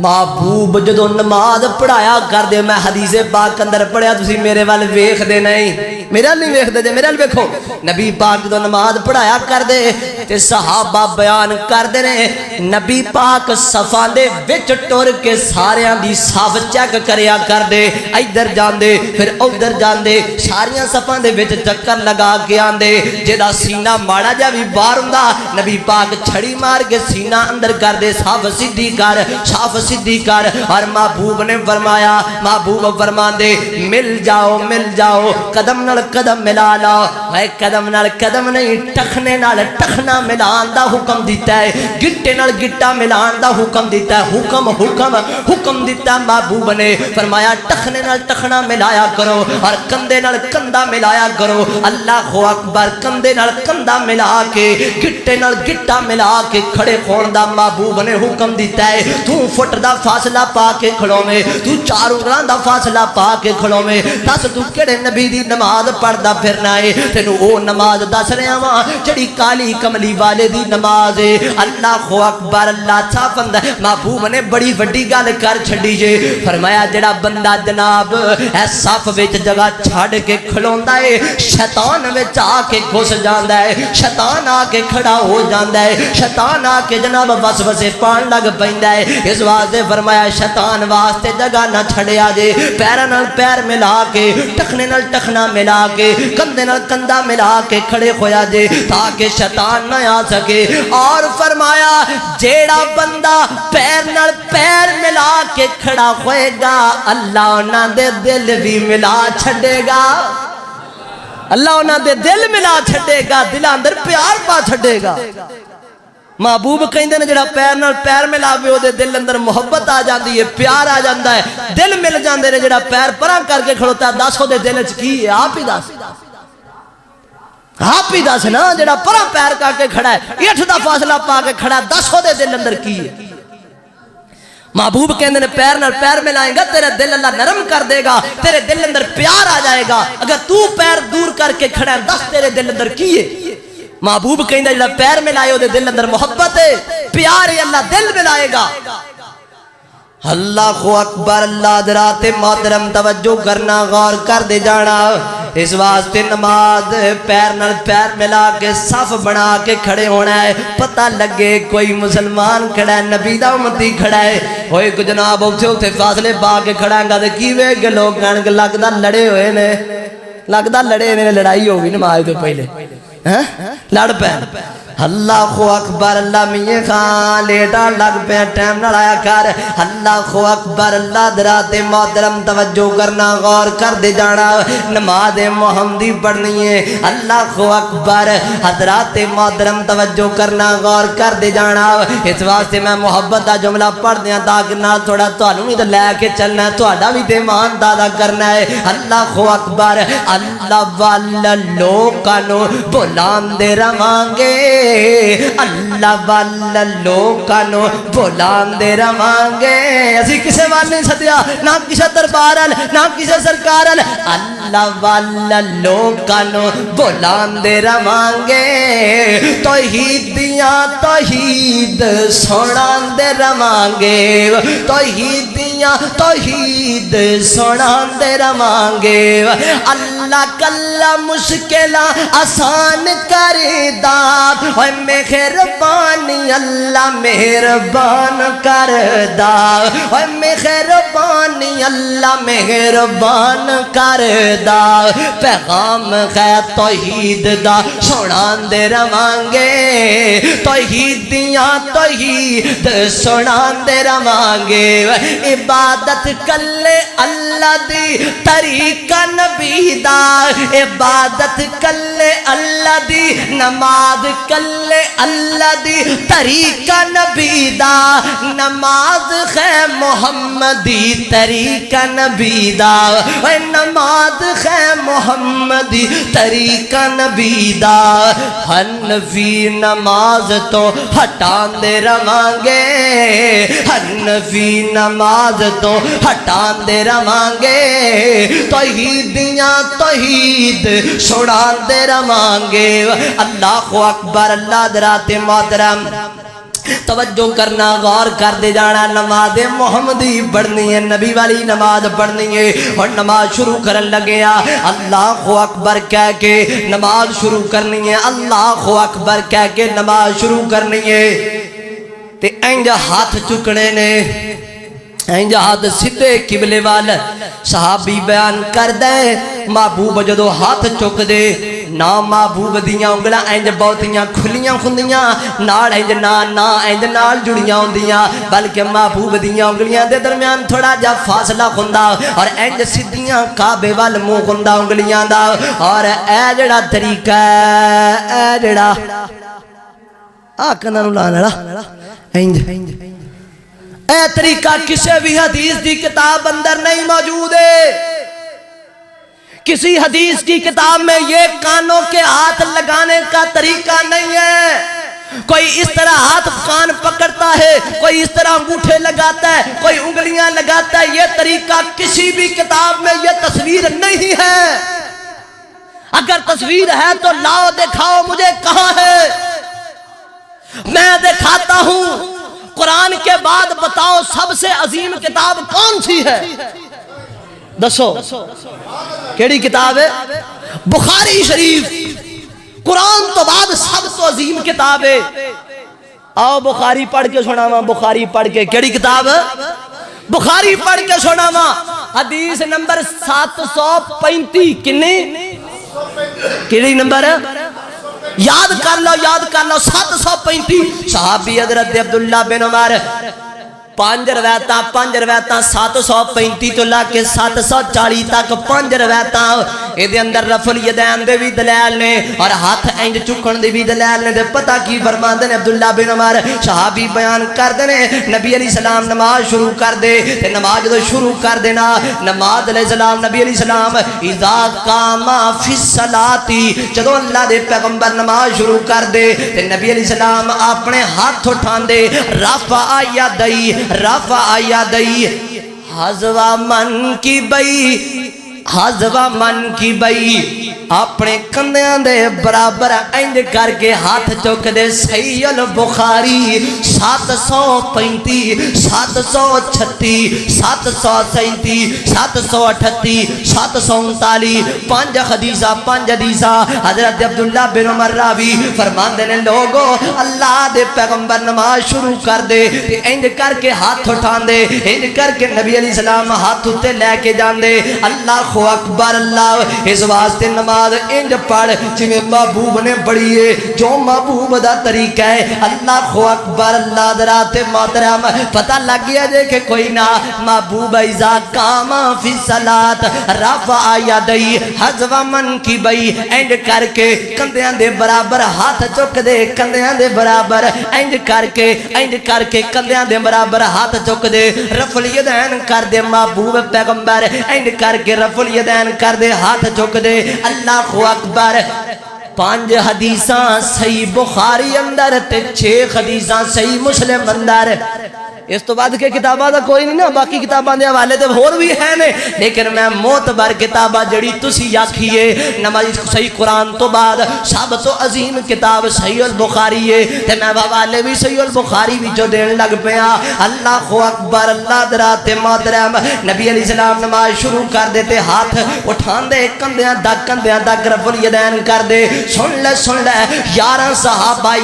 محبوب جدو نماز پڑھایا کر دے، میں حدیث پاک اندر پڑھیا، تسی میرے وال ویکھ دے نہیں، میرے وال نہیں ویکھ دے، میرے وال ویکھو۔ نبی پاک جدو نماز پڑھایا کر دے تے صحابہ بیان کر دے نے، نبی پاک صفاں دے وچ ٹر کے ساریاں دی صف چیک کریا کر دے، ادھر جاندے پھر ادھر جاندے، ساریاں صفاں دے وچ چکر لگا کے آندے، جدا سینہ ماڑا جا بھی باہر ہوندا، نبی پاک چھڑی مار کے سینہ اندر کر دے، صف سیدھی کر، صف سیدھی کر۔ اور محبوب نے فرمایا، محبوب فرماندے مل جاؤ مل جاؤ، قدم نال قدم ملا لاؤ، اے قدم نال قدم نہیں، ٹخنے نال ٹخنا ملان دا حکم دیتا ہے، گٹے نال گٹا ملان دا حکم دیتا ہے، حکم دیتا ہے۔ محبوب نے فرمایا ٹخنے نال ٹخنا ملایا کرو اور کندے نال کندہ ملایا کرو۔ اللہ اکبر، کندے نال کندہ ملا کے، گٹے نال گٹا ملا کے کھڑے کھون دا محبوب نے حکم دیتا ہے۔ تو فٹ دا فاصلہ پا کے کھڑو میں، تو 4 انگلاں دا فاصلہ پا کے کھڑو میں، دس تو کیڑے نبی دی نماز پڑھدا پھرنا ہے؟ تینوں او نماز دس رہا واں جڑی کالی کملی والے دی نماز ہے۔ اللہ اکبر، اللہ صافند۔ محبوب نے بڑی وڈی گل کر چھڈی جے، فرمایا جڑا بندہ جناب اے صف وچ جگہ چھڈ کے کھلوندا ہے، شیطان وچ آ کے گھس جاندا ہے، شیطان آ کے کھڑا ہو جاندا ہے، شیطان آ کے جناب وسوسے پان لگ پیندا ہے۔ اس واسطے فرمایا شیطان واسطے جگہ نہ چھڑیا جے، پیراں نال پیر ملا کے، ٹخنے نال ٹخنا ملا کے، کندھے نال کندھا ملا کے کھڑے ہویا جے تاکہ شیطان نہ آ سکے۔ اور فرمایا جیڑا بندہ پیر نال پیر ملا کے کھڑا ہوئے گا، اللہ انہاں دے دل بھی ملا چھڑے گا، اللہ انہاں دے دل ملا چھڑے گا، دل اندر پیار پا چھڑے گا۔ محبوب کہندے نے جڑا پیر نال پیر ملاوے او دے دل اندر محبت آ جاندی ہے، پیار آ جاندا ہے، دل مل جاندے نے۔ جڑا پیر پراں کر کے کھڑوتا ہے، دس او دے دل وچ کی ہے؟ آپ ہی دس، آپ ہی دس نا۔ جڑا پراں پیر کر کے کھڑا ہے، 8 دا فاصلہ پا کے کھڑا ہے، دس او دے دل اندر کی ہے؟ محبوب کہندے نے پیر نال پیر ملائیں گا، تیرے دل اللہ نرم کر دے گا، تیرے دل اندر پیار آ جائے گا۔ اگر تو پیر دور کر کے کھڑا ہے، دس تیرے دل اندر کی ہے؟ محبوب کہندہ جڑا پیر ملائے دے دل اندر محبت ہے، پیار ہے، اللہ دل ملائے گا۔ اللہ اکبر، اللہ حضرات محترم توجہ کرنا، غور کر دے جانا۔ اس واسطے نماز پیر نال پیر ملا کے صف بنا کے کھڑے ہونا ہے، پتہ لگے کوئی مسلمان کھڑا ہے، نبی دا امتی کھڑا ہے، ہوئے کو جناب اتھے فاصلے پا کے کھڑا ہے گا تے کیویں کہ لوگ کہن کہ لگدا لڑے ہوئے نے، لگدا لڑے نے، لڑائی ہو گئی نماز تو پہلے لڑ پین۔ اللہ اکبر، اللہ میاں خان لیٹا لگ پہ ٹائم نہ لایا کر۔ اللہ اکبر، اللہ حضرات محترم توجہ کرنا، غور کر دے جانا، نماز محمدی پڑھنی ہے۔ اللہ اکبر، حضرات محترم توجہ کرنا، غور کر دے جانا۔ اس واسطے میں محبت دا جملہ پڑھ دیا تاکہ نہ تھوڑا تانوں بھی تے لے کے چلنا ہے، تہاڈا بھی تے ایمان دادا کرنا ہے۔ اللہ اکبر، اللہ والا لوکاں نو بلاندے رہانگے، اللہ والا لوکاں نو بلاندے رہانگے۔ اسی کسے وال نہیں سدیا، نہ کسے دربار ال، نہ کسے سرکار ال، اللہ والا لوکاں نو بلاندے رہانگے۔ توحید دیاں توحید سناندے رہانگے، توحید دیاں توحید سناندے رہانگے۔ اللہ کلا مشکلاں آسان کردا، اوے مہربانی اللہ مہربان کردا، اوے مہربانی اللہ مہربان کردا۔ پیغام خیر توحید دا سناندے رہانگے، توحید دیاں توحید سناندے رہانگے۔ عبادت کلے اللہ دی طریقہ نبی دا، عبادت کلے اللہ دی، نماز کلے اللہ دی طریقہ نبی دا، نماز خے محمدی طریقہ نبی دا، نماز خے محمدی طریقہ نبی دا۔ حنفی نماز تو ہٹان دے رہانگے، حنفی نماز تو ہٹان دے رہانگے۔ توحیدیاں توحید سنان دے رہانگے۔ اللہ اکبر، اللہ حضرات محترم توجہ کرنا، غور کر دے جانا، نماز محمدی پڑھنی ہے، نبی والی نماز پڑھنی ہے۔ اور نماز شروع کرن لگیا اللہ اکبر کہہ کے نماز شروع کرنی ہے، اللہ اکبر کہہ کے نماز شروع کرنی ہے۔ تے انج ہاتھ چکنے نے، انج ہاتھ سیدھے قبلے وال۔ صحابی بیان کر دے محبوب جدو ہاتھ چک دے، نا محبوب دیاں انگلاں انج بہتیاں کھلیاں کھندیاں، نال انج نا انج نال جڑیاں ہوندیاں، بلکہ محبوب دیاں انگلیاں دے درمیان تھوڑا جا فاصلہ ہوندا، اور انج سیدھیاں کعبے وال منہ ہوندا انگلیاں دا۔ اور اے جڑا طریقہ ہے، اے جڑا کنا نوں لان والا انج، اے طریقہ کسی بھی حدیث دی کتاب اندر نہیں موجود ہے۔ کسی حدیث کی کتاب میں یہ کانوں کے ہاتھ لگانے کا طریقہ نہیں ہے۔ کوئی اس طرح ہاتھ کان پکڑتا ہے، کوئی اس طرح انگوٹھے لگاتا ہے، کوئی انگلیاں لگاتا ہے، یہ طریقہ کسی بھی کتاب میں یہ تصویر نہیں ہے۔ اگر تصویر ہے تو لاؤ دکھاؤ مجھے کہاں ہے، میں دکھاتا ہوں۔ قرآن کے بعد بتاؤ سب سے عظیم کتاب کون سی ہے؟ دسو کیڑی کتاب ہے؟ بخاری شریف۔ قرآن تو بعد سب تو عظیم کتاب ہے۔ آؤ بخاری پڑھ کے سناواں، بخاری پڑھ کے، کیڑی کتاب ہے؟ بخاری پڑھ کے سناواں۔ حدیث نمبر 735 کنے؟ کیڑی نمبر ہے؟ یاد کر لو، یاد کر لو، 735۔ صحابی حضرت عبداللہ بن عمر، 5 روایتاں 735 تو لا کے 740 تک 5 روایتاں۔ اے دے اندر رفع الیدین دے بھی دلائل نے، اور ہاتھ انج چکن دے بھی دلائل نے۔ تے پتہ کی فرماندے نے عبداللہ بن عمر صحابی بیان کردے نے، نبی علیہ السلام نماز شروع کر دے، تے نماز جو شروع کر دینا، نماز علیہ السلام نبی علیہ السلام اذا قام فی الصلاۃ، جدوں اللہ دے پیغمبر نماز شروع کر دے تے نبی علیہ السلام اپنے ہاتھ اٹھاندے، رفع یدی، رفع یدی حذو من کی بئی، حذو من کی بئی، اپنے کندیاں دے برابر انج کر کے ہاتھ چک دے صحیح البخاری 735 736 737 738 739 5 حدیثاں حضرت عبداللہ بن عمر راوی فرماندے نے لوگو اللہ دے پیغمبر نماز شروع کر دے انج کر کے ہاتھ اٹھان دے انج کر کے نبی علیہ السلام ہاتھ اتے لے کے جان دے اللہ اکبر اللہ اس واسطے نماز انج پڑھ جویں محبوب نے پڑھی ہے جو محبوب دا طریقہ ہے اللہ اکبر اللہ درات محترم پتہ لگ گیا جے کہ کوئی نہ محبوب اذا قام فی الصلاۃ رفع یدی حذو منکبی انج کر کے کندیاں دے برابر ہاتھ چک دے کندیاں دے برابر انج کر کے کندیاں دے برابر ہاتھ چک دے رفع الیدین کر دے محبوب پیغمبر انج کر کے رفع الیدین کر دے ہاتھ چک دے اللہ اکبر 5 حدیثاں صحیح بخاری اندر تے 6 حدیثاں صحیح مسلم اندر اس تو بعد کے کتاباں دا کوئی نہیں نا باقی کتاباں دے حوالے تے ہور بھی ہیں نے لیکن میں معتبر کتاباں جڑی تسی آکھیے نماز صحیح قرآن تو بعد سب تو عظیم کتاب صحیح البخاری ہے تے میں حوالے بھی صحیح البخاری بھی جو دین لگ پیا اللہ اکبر اللہ درات محترم نبی علیہ السلام نماز شروع کر دیتے ہاتھ اٹھان دے کندیاں تک رفع الیدین کر دے سن لے 11 صحابہ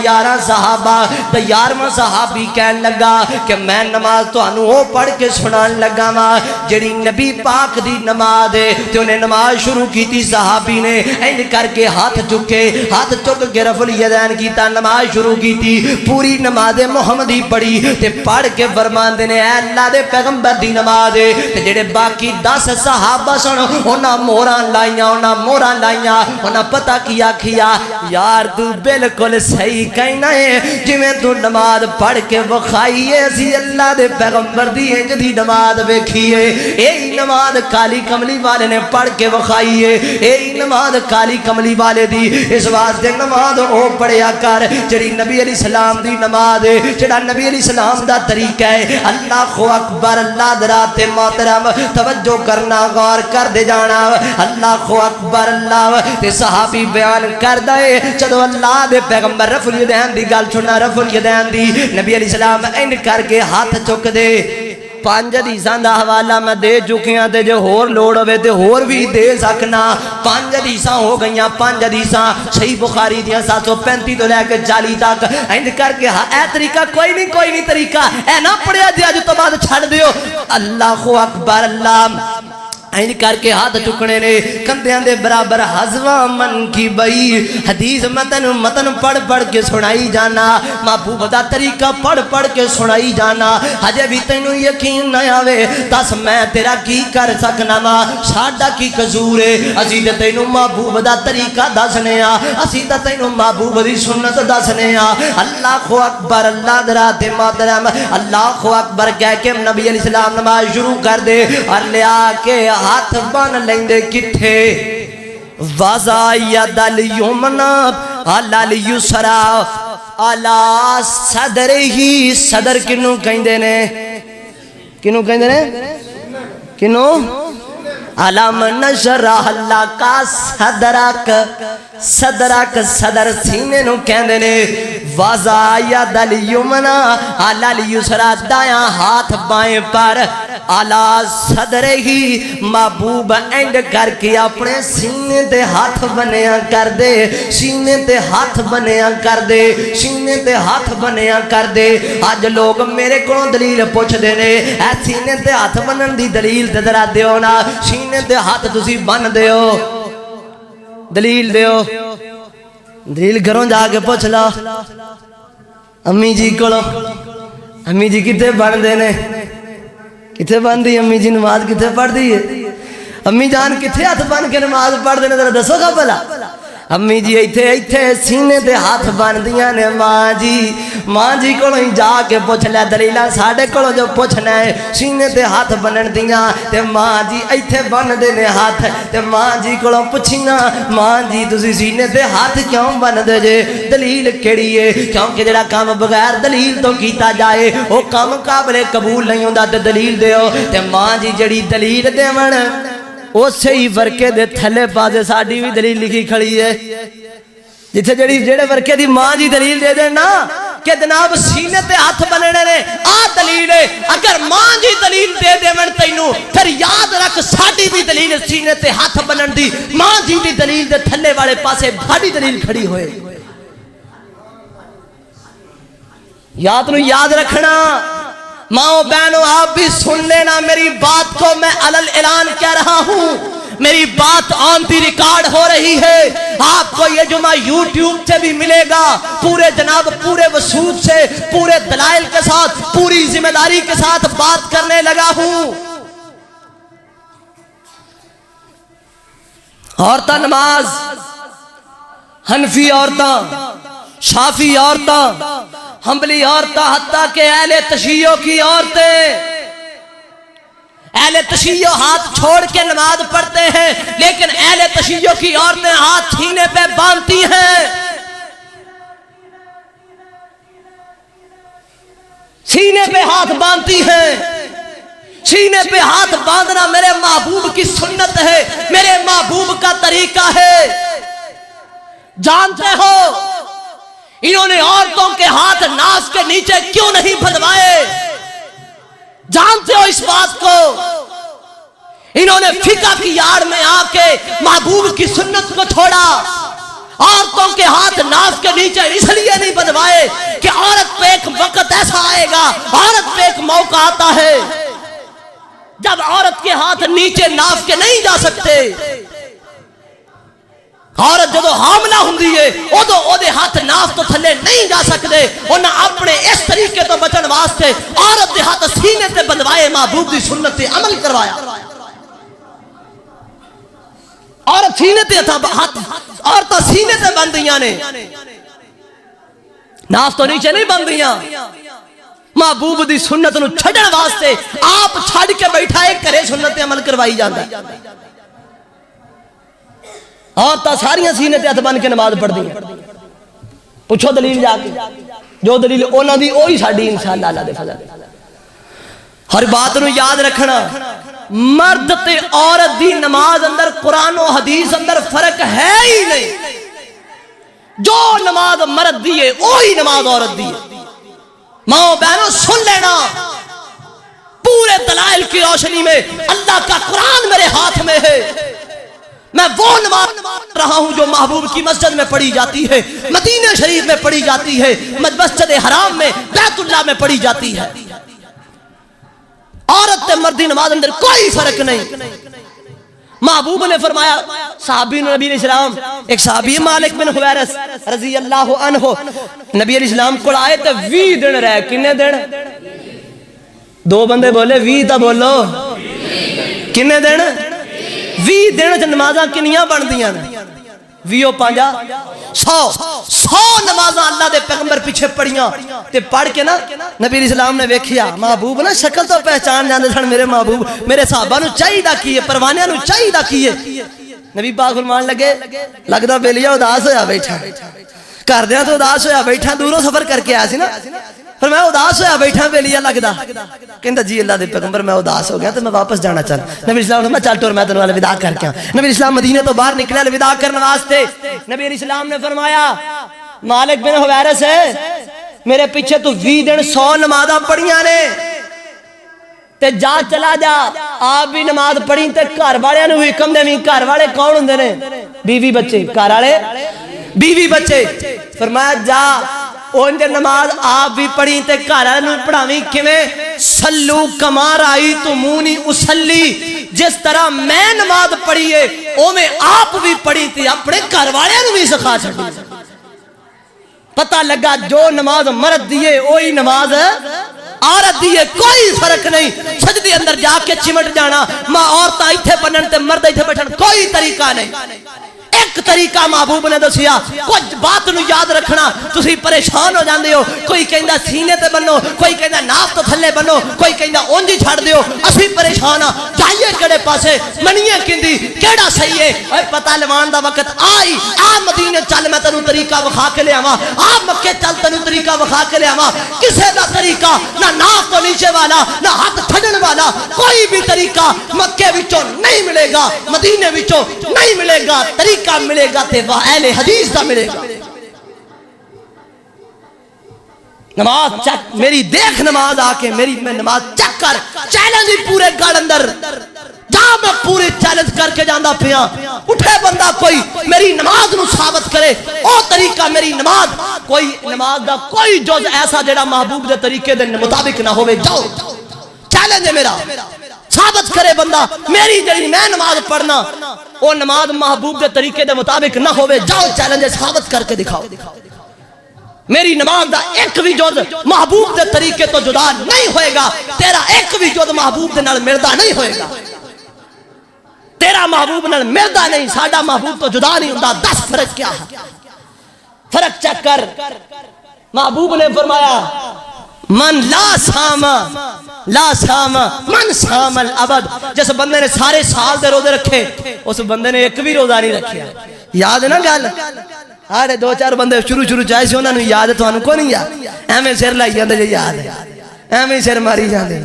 تے 11واں صحابی کہن لگا کہ میں نماز تو انہوں وہ پڑھ کے سنان لگا ماں جڑی نبی پاک دی نماز ہے تو انہیں نماز شروع کی تھی صحابی نے انج کر کے ہاتھ چک کے رفع الیدین کیتا نماز شروع کی تھی پوری نماز محمدی پڑھی تے پڑھ کے فرمان دینے اے اللہ دے پیغمبر دی نماز ہے تے جڑے باقی 10 صحابہ سن انہاں موران لائیاں انہاں پتہ کیا یار تو بالکل صحیح کہنا ہے جویں تو نماز پڑھ کے وکھائیے اسی اللہ دے پیغمبر دی انج دی نماز ویکھیے اے نماز کالی کملی والے نے پڑھ کے وکھائیے اے نماز کالی کملی والے دی اس واسطے نماز او پڑھیا کر جڑی نبی علیہ السلام دی نماز ہے جڑا نبی علیہ السلام دا طریقہ ہے اللہ اکبر اللہ درات محترم توجہ کرنا غور کر دے جانا اللہ اکبر اللہ تے صحابی بیان کر دے جدو اللہ دے پیغمبر رفع الیدین دی گل سننا رفع الیدین دی نبی علیہ السلام انج کر کے ہاتھ چک دے 5 حدیثاں دا حوالہ میں دے چکیاں تے جو ہور لوڑ ہوئے تے ہور بھی دے سکنا 5 حدیثاں ہو گئیاں 5 حدیثاں صحیح بخاری دیاں 735 تو لے کے 40 تک انج کر کے اے طریقہ کوئی نہیں طریقہ اے نہ پڑھیا جے اج تو بعد چھڑ دیو اللہ اکبر اللہ این کر کے ہاتھ چکنے نے کندیاں دے برابر حذوا منکبی حدیث متن پڑھ کے سنائی جانا محبوب دا طریقہ پڑھ کے سنائی جانا ہجے بھی تینوں یقین نہ آوے دس میں تیرا کی کر سکنا وا ساڈا کی قصور ہے اسی تے تینوں محبوب دا طریقہ دسنے آ اسی تے تینوں محبوب دی سنت دسنے آ اللہ اکبر اللہ درات محترم اللہ اکبر کہہ کے نبی علیہ السلام نماز شروع کر دے اور لے آ کے ہاتھ بن لیندے کٹھے وضع ید الیمنا علی الیسرا علی صدر ہی صدر کنوں کہندے نے کنوں علم نشرح اللہ کا صدرک صدر سینے نو کہندے نے وضع ید الیمنا علی الیسرا دایاں ہاتھ بائیں پر علی صدر ہی محبوب اینڈ کر کے اپنے سینے تے ہاتھ بنیا کر دے سینے تے ہاتھ بنیا کر دے سینے تے ہاتھ بنیا کر دے آج لوگ میرے کو دلیل پوچھ دینے اے سینے تے ہاتھ بنن دی دلیل تے درہ دیو نا سینے تے ہاتھ تسی بن دیو دلیل دیو دلیل گھروں جا کے پوچھ لا امی جی کلو امی جی کتے بن دینے کتے بن دی امی جی نماز کتے پڑھ دی ہے امی جان کتے ہاتھ بن کے نماز پڑھ دینے ذرا دسو گا بلا امی جی ایتھے سینے تے ہاتھ بن دیاں نے ماں جی کو جا کے پوچھ لے دلیلہ ساڑھے کو جو پوچھنا ہے سینے تے ہاتھ بنن دیاں تے ماں جی ایتھے بن دینے ہاتھ تے ماں جی کو پوچھینا ماں جی تسی سینے تے ہاتھ کیوں بن دے جے دلیل کیڑی ہے کیونکہ جڑا کام بغیر دلیل تو کیتا جائے وہ کام قابل قبول نہیں ہوندا تے دلیل دیو تے ماں جی جڑی دلیل دیون اسی ہی ورکے دے تھلے پاسے ساڈی بھی دلیل لکھی کھڑی ہے جتھے جڑے ورکے دی ماں جی دلیل دے دے نا کہ جناب سینے تے ہاتھ بننے نے آ دلیل ہے اگر ماں جی دلیل دے دے من تینوں پھر یاد رکھ ساڈی بھی دلیل سینے تے ہاتھ بنن دی ماں جی دی دلیل دے تھلے والے پاسے بھاڑی دلیل کھڑی ہوئے یاد رکھنا ماں بہنوں آپ بھی سن لینا میری بات کو میں علل اعلان کہہ رہا ہوں میری بات آن دی ریکارڈ ہو رہی ہے آپ کو یہ جمعہ یوٹیوب سے بھی ملے گا پورے جناب پورے وثوق سے پورے دلائل کے ساتھ پوری ذمہ داری کے ساتھ بات کرنے لگا ہوں عورتاں نماز حنفی عورتاں شافی عورتاں حنبلی عورتاں حتیٰ کہ اہل تشیع کی عورتیں اہل تشیع ہاتھ چھوڑ کے نماز پڑھتے ہیں لیکن اہل تشیع کی عورتیں ہاتھ سینے پہ باندھتی ہیں سینے پہ ہاتھ باندھتی ہیں سینے پہ ہاتھ باندھنا میرے محبوب کی سنت ہے میرے محبوب کا طریقہ ہے جانتے ہو انہوں نے عورتوں کے ہاتھ ناس کے نیچے کیوں نہیں بندھوائے جانتے ہو اس بات کو انہوں نے فقہ کی آڑ میں آ کے محبوب کی سنت کو چھوڑا عورتوں کے ہاتھ ناس کے نیچے اس لیے نہیں بندھوائے کہ عورت پہ ایک وقت ایسا آئے گا عورت پہ ایک موقع آتا ہے جب عورت کے ہاتھ نیچے ناف کے نہیں جا سکتے عورت جدو حاملہ ہوندی ہے او دے ہاتھ ناف تو تھلے نہیں جا سکتے انہاں اپنے اس طریقے تو بچن واسطے عورت دے ہاتھ سینے تے بندھوائے محبوب دی سنت تے عمل کروایا عورت سینے تے ہاتھ عورتاں سینے تے بندھیاں نے ناف تو نیچے نہیں بندھیاں محبوب دی سنت نو چھڑن واسطے آپ چھڑ کے بیٹھا ایک کرے سنت تے عمل کروائی جاتا ہے عورتاں ساریاں سینے تے ہاتھ بن کے نماز پڑھ دی پوچھو دلیل جا کے جو دلیل اونا دی اوہی ساڑی انشاءاللہ اللہ دے فضل ہر بات نو یاد رکھنا مرد تے عورت دی نماز اندر قرآن و حدیث اندر فرق ہے ہی نہیں جو نماز مرد دیئے اوہی نماز عورت دیئے ماں بہنوں سن لینا پورے دلائل کی روشنی میں اللہ کا قرآن میرے ہاتھ میں ہے میں وہ نماز رہا ہوں جو محبوب کی مسجد میں پڑھی جاتی ہے مدینہ شریف میں پڑھی جاتی ہے مسجد حرام میں بیت اللہ میں پڑھی جاتی ہے عورت تے مردی نماز اندر کوئی فرق نہیں محبوب نے فرمایا صحابی نبی علیہ السلام ایک صحابی مالک بن حویرث رضی اللہ عنہ نبی علیہ السلام کو آئے تو 20 دن رہے کنے دن دو بندے بولے 20 تا بولو کنے دن 20 دن نمازاں کنیاں بن دیاں 20 پانجا 100 نمازاں اللہ دے پیغمبر پیچھے پڑھیاں تے پڑھ کے نا نبی علیہ السلام نے ویکھیا محبوب نا شکل تو پہچان جاندے سن میرے محبوب میرے صحابہ نو چاہیدا کیے پروانیاں نو چاہیدا کیے نبی پاک فرمان لگے لگدا بیلیا اداس ہویا بیٹھا کردیاں تو اداس ہویا بیٹھا دوروں سفر کر کے آیا سی نا پھر میں اداس ہویا بیٹھا بیلیا لگدا کہندا جی اللہ دے پیغمبر میں اداس ہو گیا تو میں واپس جانا چاہتا نبی اسلام نے میں چل ٹور میں تینوں الوداع کر کے نبی اسلام مدینے تو باہر نکلے الوداع کرنے واسطے نبی علیہ السلام نے فرمایا مالک بن حویرث ہے میرے پیچھے تو 20 دن 100 نمازاں پڑھیاں نے تے جا چلا جا آپ بھی نماز پڑھی تے گھر والے نو حکم دے گھر والے کون ہوندے نے بیوی بچے گھر والے بیوی بچے فرمایا جا اون دے نماز آپ بھی پڑھی تے گھر والے نو پڑھاویں کیویں صلو کما رأیتمونی اصلی جس طرح میں نماز پڑھی ہے اوویں آپ بھی پڑھی تے اپنے گھر والے نو بھی سکھا چھڈی پتہ لگا جو نماز مرد دیے وہی نماز عورت دیے کوئی فرق نہیں سجدے اندر جا کے چمٹ جانا ماں عورتاں ایتھے بنن تے مرد ایتھے بیٹھن کوئی طریقہ نہیں ایک طریقہ محبوب نے دسیا کچھ بات نو یاد رکھنا تسی پریشان ہو جاندے ہو کوئی کہندا سینے تے بنو کوئی کہندا ناف تو تھلے بنو کوئی کہندا اونج ہی چھڑ دیو اسی پریشان ہاں جائیے کڑے پاسے منیے کیندی کیڑا صحیح ہے اوے پتہ لوان دا وقت آئی آ مدینے چل میں تینوں طریقہ وکھا کے لے آواں آ مکے چل تینوں طریقہ وکھا کے لے آواں کسے دا طریقہ نہ ناف تو نیچے والا نہ ہاتھ چھڈن والا کوئی بھی طریقہ مکے وچوں نہیں ملے گا، مدینے وچوں نہیں ملے گا، طریقہ ملے گا تے وہ اہل حدیث دا ملے گا۔ نماز چیک، میری دیکھ نماز آ کے میری میں نماز چیک کر، چیلنج ہی پورے گڑھ اندر جہاں میں پورے چیلنج کر کے جاندہ پیا، اٹھے بندہ کوئی میری نماز نو ثابت کرے او طریقہ میری نماز، کوئی نماز دا کوئی جز ایسا جڑا محبوب دے طریقے دے مطابق نہ ہوئے، جاؤ چیلنج ہے میرا، ثابت کرے بندہ میری جڑی میں نماز پڑھنا او نماز محبوب دے طریقے دے مطابق نہ ہوئے، جاؤ چیلنج ہے، ثابت کر کے دکھاؤ میری نماز دا ایک بھی جز محبوب دے طریقے تو جدا نہیں ہوئے گا، تیرا ایک بھی جز محبوب دے نال ملدا نہیں ہوئے گا، تیرا محبوب نال ملدا نہیں، ساڈا محبوب تو جدا نہیں ہوندا۔ 10 فرق کیا ہے؟ فرق چیک کر، محبوب نے فرمایا من لا ساما لا ساما من سام الابد، جس بندے نے سارے سال دے روزے رکھے اس بندے نے ایک بھی روزہ نہیں رکھیا۔ یاد ہے نا گل؟ آڑے 2-4 بندے شروع چاہے سے انہوں نے یاد ہے، تو انہوں کو نہیں یاد، ایمیں سر لائی جاندے جے یاد ہے، ایمیں سر ماری جاندے۔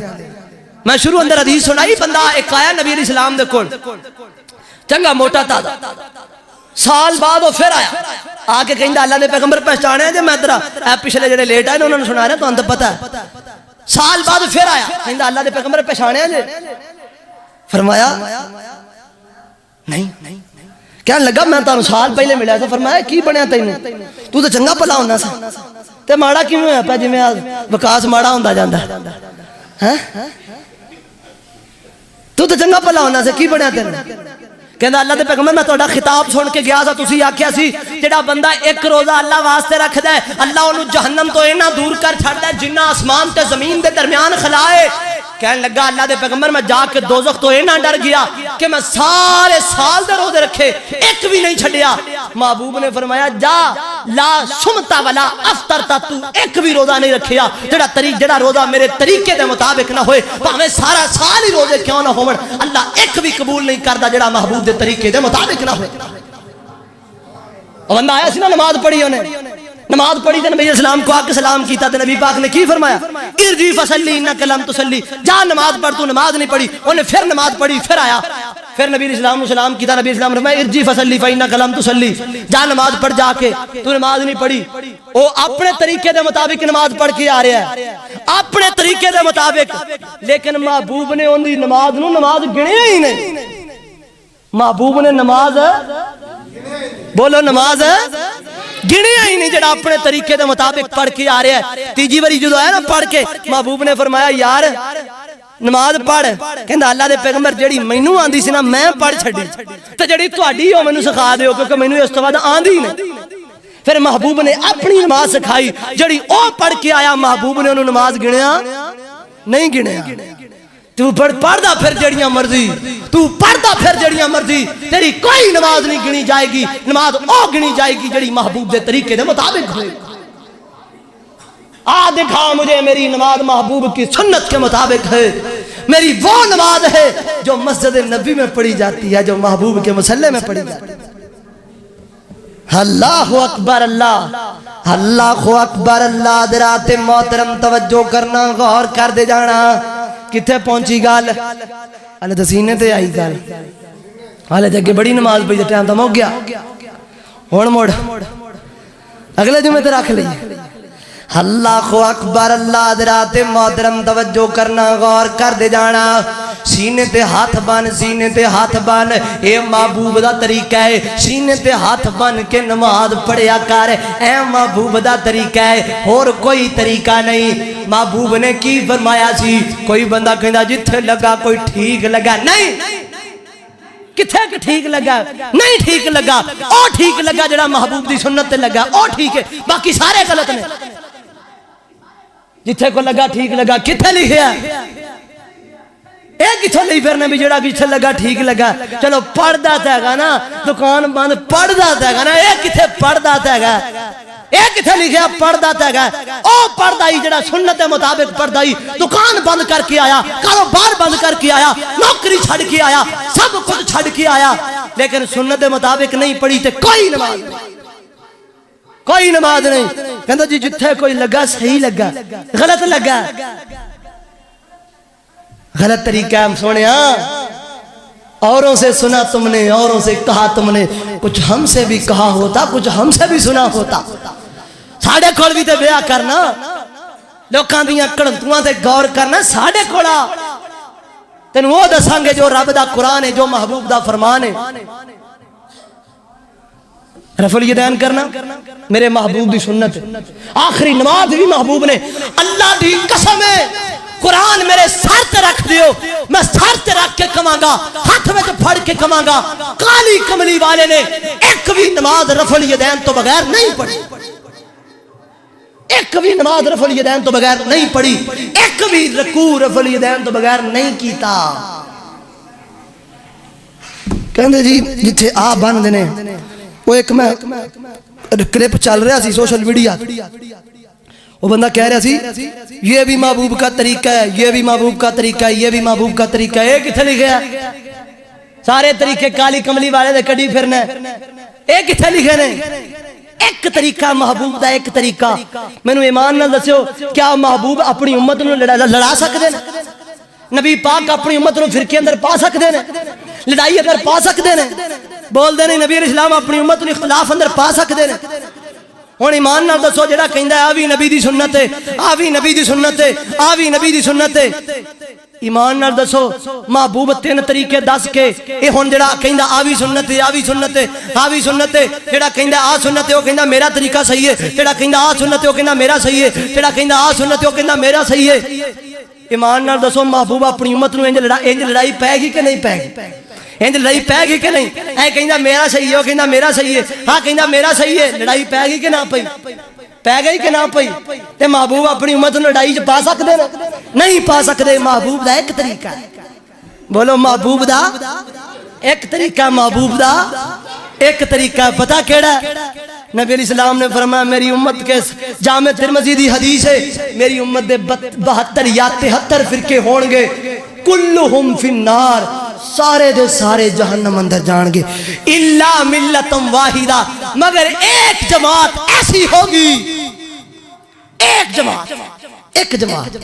میں شروع اندر حدیث سنائی، بندہ ایک آیا نبی علیہ السلام دے کول، چنگا موٹا تازہ، سال بعد وہ پھر آیا، آکے کہیں دا اللہ نے پیغمبر پہچانے ہیں جے میں ترہ اے پچھلے جڑے لیٹ آئے انہوں نے سنا رہے ہیں تو انت پتہ ہے، سال بعد پھر آیا، کہیں دا اللہ نے پیغمبر پہچانے ہیں جے، فرمایا نہیں، کہنے لگا میں تانوں سال پہلے ملیا تھا، فرمایا کی بنیا تینوں، تو چنگا پلا ہونا سا، تے ماڑا کیوں ہے پہ جی میں وکاس ماڑا ہوندہ جاندہ ہے، تو چنگا پلا ہونا سے کی بنیا تینوں؟ کہندہ اللہ دے پیغمبر میں توڑا خطاب سن کے گیا تھا، تسی آکھیا سی جڑا بندہ ایک روزہ اللہ واسطے رکھ دے اللہ انہوں جہنم تو اینا دور کر چھڑ دے جنہ آسمان تے زمین دے درمیان خلائے۔ کہنے لگا اللہ دے پیغمبر میں جا کے دوزخ تو اینا ڈر گیا کہ میں سارے سال دے روزے رکھے ایک بھی نہیں چھڑیا۔ محبوب نے فرمایا جا لا سمتا ولا افطرتا، تو ایک بھی روزہ نہیں رکھیا، جڑا روزہ میرے طریقے دے مطابق نہ ہوئے پاہمیں سارا سال ہی روزے کیوں نہ ہوئے اللہ ایک بھی قبول نہیں کردہ جڑا محبوب دے طریقے دے مطابق نہ ہوئے۔ اور بندہ آیا سی نا نماز پڑھی انہیں، نماز پڑھی تے نبی اسلام کو آکے سلام کیتا تے نبی پاک نے کی فرمایا ارجی فصلی انکا لم تسلی، جا نماز پڑھ، تو نماز نہیں پڑھی، انہیں پھر نماز پڑھی، پھر آیا، پھر نبی اسلام نے سلام کیتا، نبی اسلام نے فرمایا ارجی فصلی فانکا لم تسلی، جا نماز پڑھ جا کے، تو نماز نہیں پڑھی۔ وہ اپنے طریقے دے مطابق نماز پڑھ کے آ رہا ہے، اپنے طریقے دے مطابق، لیکن محبوب نے ان دی نماز نو نماز گنیا ہی نہیں، محبوب نے نماز بولو نماز گنیا ہی نہیں جڑا اپنے طریقے دے مطابق پڑھ کے آ رہا ہے۔ تیجی باری جو ہے نا پڑھ کے محبوب نے فرمایا یار نماز پڑھ، کہندہ اللہ دے پیغمبر جڑی مینوں آندی سی نا میں پڑھ چھڑی تے جڑی تہاڈی ہو مینوں سکھا دیو کیونکہ مینوں اس تو بعد آندی نہیں۔ پھر محبوب نے اپنی نماز سکھائی، جڑی او پڑھ کے آیا محبوب نے انہوں نماز گنیا نہیں گنیا۔ تو پڑھدا پھر جڑیاں مرضی، تو پڑھدا پھر جڑیاں مرضی، تیری کوئی نماز نہیں گنی جائے گی، نماز او گنی جائے گی جڑی محبوب دے طریقے دے مطابق ہوئے۔ دکھا مجھے میری نماز محبوب کی سنت کے مطابق ہے، میری وہ نماز ہے جو مسجد نبی میں پڑھی جاتی ہے، جو محبوب کے مصلی میں پڑھی جاتی ہے۔ اللہ اکبر، اللہ اللہ اکبر، اللہ درات محترم توجہ کرنا، غور کر دے جانا۔ کتھے پہنچی گال؟ اللہ دسینے تے آئی گال، اللہ جگہ بڑی نماز پڑھی ٹائم تم ہو گیا، ہون موڑ اگلے جمعے تے رکھ لئیے۔ اللہ اکبر، اللہ حضرات محترم توجہ کرنا، غور کر دے جانا۔ سینے تے ہاتھ بن، سینے تے ہاتھ بن، اے محبوب دا طریقہ ہے، سینے تے ہاتھ بن کے نماز پڑھیا کر، اے محبوب دا طریقہ ہے، اور کوئی طریقہ نہیں۔ محبوب نے کی فرمایا سی؟ کوئی بندہ کہندا جتھے لگا کوئی ٹھیک لگا، نہیں کتھے کہ ٹھیک لگا، نہیں ٹھیک لگا، او ٹھیک لگا جڑا محبوب دی سنت تے لگا، او ٹھیک ہے، باقی سارے غلط نے۔ جتھے کو لگا ٹھیک لگا کتھے لکھیا ایک کتھے لئی پھرنے بھی جڑا کتھے لگا ٹھیک لگا، چلو پڑھدا تے گا نا، دکان بند پڑھدا تے گا نا، ایک کتھے پڑھدا تے گا، ایک کتھے لکھیا پڑھدا تے گا، او پڑھدا ہی جڑا سنت مطابق پڑھدا ہی، دکان بند کر کے آیا، کاروبار بند کر کے آیا، نوکری چھڑ کے آیا، سب کچھ چھڑ کے آیا، لیکن سنت مطابق نہیں پڑھی تے کوئی نماز نہیں، کوئی نماز نہیں۔ کہندہ جی جتھے کوئی لگا صحیح لگا، غلط لگا، غلط طریقہ ہے سونے. اوروں سے سنا تم نے، اوروں سے کہا تم نے، کچھ ہم سے بھی کہا ہوتا، کچھ ہم سے بھی سنا ہوتا. ساڑھے کھول بھی تے بیعہ کرنا، لوکاں دیاں کڑنتواں تے غور کرنا. ساڑھے کھولا تین وہ دسانگے جو رب دا قرآن ہے، جو محبوب دا فرمان ہے. رفع الیدین کرنا میرے محبوب دی سنت ہے. آخری نماز بھی محبوب نے. اللہ دی قسم ہے قرآن میرے سر تے رکھ دیو، میں سر تے رکھ کے کماں گا، ہاتھ میں تے پھڑ کے کماں گا. کالی کملی والے نے ایک بھی نماز رفع الیدین تو بغیر نہیں پڑھی، ایک بھی نماز رفع الیدین تو بغیر نہیں پڑھی، ایک بھی رکوع رفع الیدین تو بغیر نہیں کیتا. کہندے جی جتھے آ بن دینے. وہ ایک میں کلپ چل رہا سی سوشل میڈیا، وہ بندہ کہہ رہا سی یہ بھی محبوب کا طریقہ ہے، یہ بھی محبوب کا طریقہ ہے، یہ بھی محبوب کا طریقہ ہے. ایک کتھے لکھے ہے؟ سارے طریقے کالی کملی والے دے کڑی پھرنا ہے. ایک کتھے لکھے نے؟ ایک طریقہ محبوب دا، ایک طریقہ. میں نے ایمان نہ دسیو کیا محبوب اپنی امت نو لڑا سکتے ہیں؟ نبی پاک اپنی امت نو فرقے اندر پا سکتے ہیں؟ لڑائی اندر پا سکتے ہیں؟ بول دے نہیں نبی علیہ السلام اپنی امت نو اختلاف اندر پا سکتے ہیں؟ ہن ایمان نال دسو جڑا کہندا ہے آ وی نبی دی سنت ہے، آ وی نبی دی سنت ہے، آ وی نبی دی سنت ہے. ایمان نال دسو محبوب تین طریقے دس کے اے ہن جڑا کہندا آ وی سنت ہے، آ وی سنت ہے، آ وی سنت ہے، جڑا کہندا آ سنت ہے او کہندا میرا طریقہ صحیح ہے، جڑا کہندا آ سنت ہے او کہندا میرا صحیح ہے، جڑا کہندا آ سنت ہے او کہندا میرا صحیح ہے. ایمان نال دسو محبوب اپنی امت نو انج لڑائی پے گی کہ نہیں پے گی؟ انج لڑائی پے گی کہ نہیں؟ اے کہندا میرا صحیح ہے، او کہندا میرا صحیح ہے، ہاں کہندا میرا صحیح ہے. لڑائی پے گی کہ نہ پئی؟ پے گئی کہ نہ پئی؟ تے محبوب اپنی امت نو لڑائی پا سکدے نہیں پا سکدے. محبوب دا ایک طریقہ ہے. بولو محبوب دا ایک طریقہ، محبوب دا ایک طریقہ. پتہ کیڑا ہے؟ نبی علیہ السلام نے فرمایا میری امت کے جامع ترمذی دی حدیث ہے میری امت دے 72 یا 73 فرقے ہون گے، کلہم فی النار، سارے دے سارے جہنم اندر جان گے، الا ملت واحدہ، مگر ایک جماعت ایسی ہوگی، ایک جماعت، ایک جماعت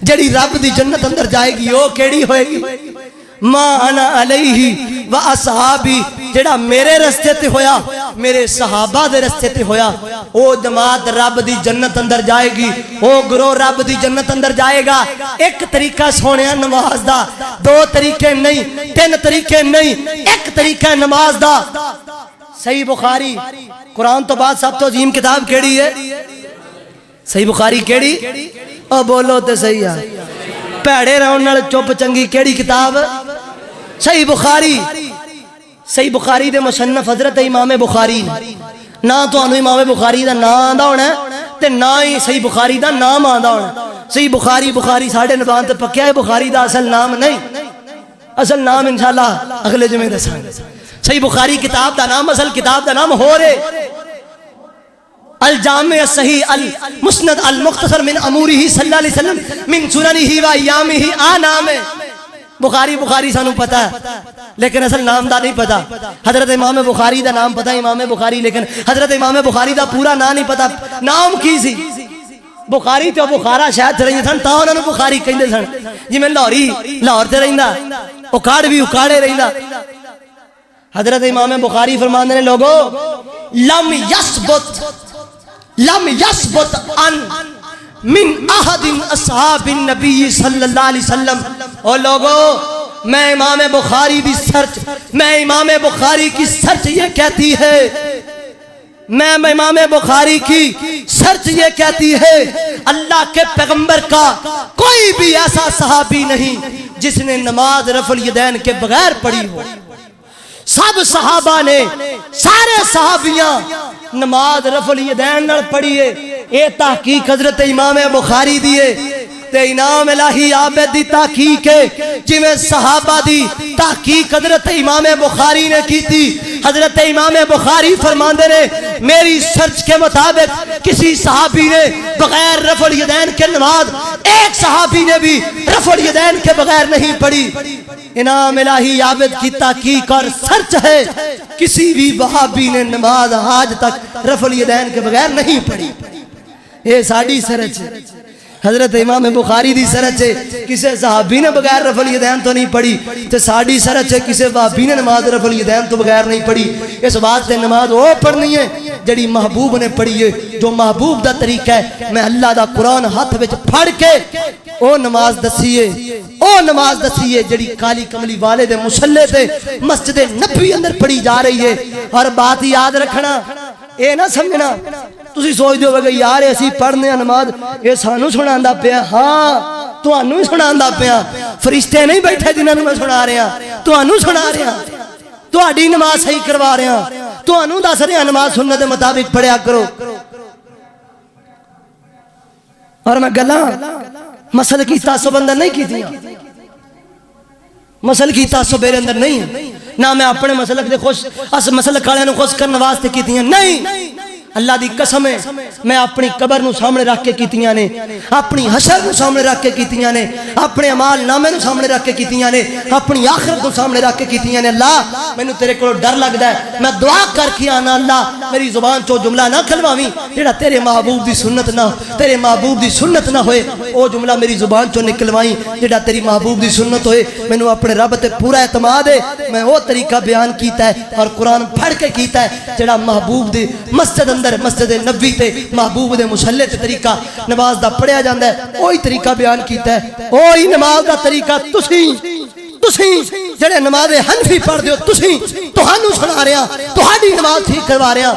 جڑی رب دی جنت اندر جائے گی. وہ کیڑی ہوئے گی؟ ما انا علیہ و اصحابی، جڑا میرے رستے تے ہویا، میرے صحابہ دے رستے تے ہویا، او جماعت رب دی جنت اندر جائے گی، او گروہ رب دی جنت اندر جائے گا. ایک طریقہ سونیا نماز دا، دو طریقے نہیں، تین طریقے نہیں، ایک طریقہ نماز دا. صحیح بخاری قرآن تو بعد سب تو عظیم کتاب کیڑی ہے؟ صحیح بخاری کیڑی؟ او بولو تے صحیح ہے. پیڑے رہن نال چپ چنگی کیڑی کتاب؟ صحیح بخاری. صحیح بخاری دے مصنف حضرت امام بخاری. نہ تو انو امام بخاری دا نام آندا ہونا تے نہ ہی صحیح بخاری دا نام آندا ہونا. صحیح بخاری بخاری ساڑھے نبان تے پکیا ہے، بخاری دا اصل نام نہیں. اصل نام انشاءاللہ اگلے جمعے دساں گے. صحیح بخاری کتاب دا نام، اصل کتاب دا نام ہو رہے الجامع الصحیح المسند المختصر من امورہ صلی اللہ علیہ وسلم من سننہ و ایامہ. آ نام ہے بخاری. بخاری سانو پتہ ہے لیکن اصل نام دا نہیں پتہ. حضرت امام بخاری دا نام پتہ امام بخاری، لیکن حضرت امام بخاری دا پورا نام نہیں پتہ. نام کی سی؟ بخاری تے بخارا شاید رہی سن تا انہوں نے بخاری کہندے سن. جی میں لاہوری لاہور تے رہندا، اکاڑ بھی اکاڑے رہندا. حضرت امام بخاری فرماندے نے لوگو لم یثبت ان من احد اصحاب النبی صلی اللہ علیہ وسلم. او لوگو میں امام بخاری دی سرچ، میں امام بخاری کی سرچ یہ کہتی ہے، میں امام بخاری کی سرچ یہ کہتی ہے اللہ کے پیغمبر کا کوئی بھی ایسا صحابی نہیں جس نے نماز رفع الیدین کے بغیر پڑھی ہو. سب صحابہ نے، سارے صحابیاں نماز رفع الیدین نال پڑھیے. اے تحقیق حضرت امام بخاری دیے تے انعام الہی عابد دی تحقیق ہے جی میں صحابہ دی تحقیق حضرت امام بخاری نے کی تھی. حضرت امام بخاری فرماندے نے میری سرچ کے مطابق کسی صحابی نے بغیر رفع الیدین کے نماز، ایک صحابی نے بھی رفع الیدین کے بغیر نہیں پڑھی. انعام الہی عابد کی تحقیق اور سرچ ہے کسی بھی وہابی نے نماز آج تک رفع الیدین کے بغیر نہیں پڑھی. یہ ساڑی سرچ ہے. حضرت امام بخاری دی سرت ہے کسے صحابی نے بغیر رفع الیدین تو نہیں پڑھی تے ساڈی سرت ہے کسے وہابی نے نماز رفع الیدین تو بغیر نہیں پڑھی. اس واسطے نماز وہ پڑھنی ہے جڑی محبوب نے پڑھی ہے. جو محبوب دا طریقہ ہے میں اللہ دا قرآن ہاتھ وچ پھڑ کے او نماز دسیے او نماز دسیے جڑی کالی کملی والے دے مصلے تے مسجد نبوی اندر پڑھی جا رہی ہے. اور بات یاد رکھنا اے نہ سمجھنا تسی سوچ دیو کہ یار اسی پڑھنے نماز اے سانو سناندا پیا. ہاں تانوں ہی سناندا پیا. فرشتے نہیں بیٹھے جنہاں نوں میں سنا رہا تانوں سنا رہا تہاڈی نماز صحیح کروا رہا تانوں دس رہا نماز سنت دے مطابق پڑھیا کرو. اور میں گلاں مسل کی تعصب اندر نہیں کیتیاں مسل کی تعصب میرے اندر نہیں ہے نہ میں اپنے مسلک دے خوش اس مسلک والے نوں خوش کرنے واسطے کیتیاں نہیں. اللہ دی قسم ہے میں اپنی قبر نو سامنے رکھ کے کیتیاں نے اپنی حشر نو سامنے رکھ کے کیتیاں نے اپنے اعمال نامے نو سامنے رکھ کے کیتیاں نے اپنی آخرت نو سامنے رکھ کے کیتیاں نے. اللہ مینوں تیرے کولوں ڈر لگدا ہے میں دعا کر کے آنا اللہ میری زبان چوں جملہ نہ کھلواویں جڑا تیرے محبوب دی سنت نہ تیرے محبوب دی سنت نہ ہوئے او جملہ میری زبان چوں نکلوائیں جڑا تیری محبوب دی سنت ہوئے. مینوں اپنے رب تے پورا اعتماد ہے میں وہ طریقہ بیان کیتا ہے اور قرآن پڑھ کے کیتا ہے جڑا محبوب دی مسجد اندر مسجد نبوی تے محبوب دے مصلی تے طریقہ نماز دا پڑھیا جاندا ہے وہی طریقہ بیان کیتا ہے. وہی نماز دا طریقہ تسی جڑے نماز حنفی پڑھ دیو تسی تہانوں سنا رہا تہاڈی نماز ٹھیک کروا رہا.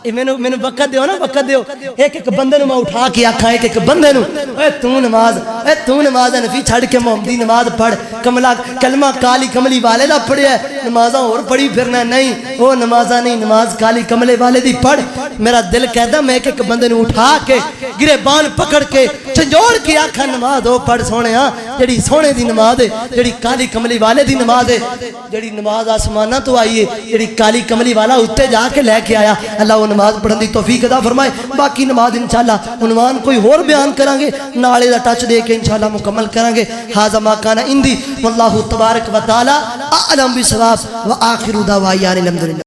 مینوں وقت دیو نا وقت دیو ایک ایک بندے نوں میں اٹھا کے آکھاں ایک ایک بندے نوں اے تو نماز حنفی چھڑ کے محمدی نماز پڑھ کملا کلمہ کالی کملی والے دا پڑھیا ہے نمازاں اور پڑھی پھرنا نہیں وہ نمازاں نہیں نماز کالی کملے والے دی پڑھ. میرا دل کہدا میں ایک ایک بندے نوں اٹھا کے گریبان پکڑ کے جھنجوڑ کے آکھاں نماز او پڑھ سونیا جڑی سونے دی نماز ہے جڑی کالی کملی والے دی نماز ہے جڑی نماز آسماناں تو آئی ہے جڑی کالی کملی والا اوتے جا کے لے کے آیا. اللہ نماز پڑھن دی توفیق عطا فرمائے. باقی نماز انشاءاللہ عنوان کوئی اور بیان کریں گے نالے دا ٹچ دے کے انشاءاللہ مکمل کریں گے. ھذا ما کان عندی واللہ تبارک و تعالی اعلم بالصواب وآخر دعوانا الحمدللہ.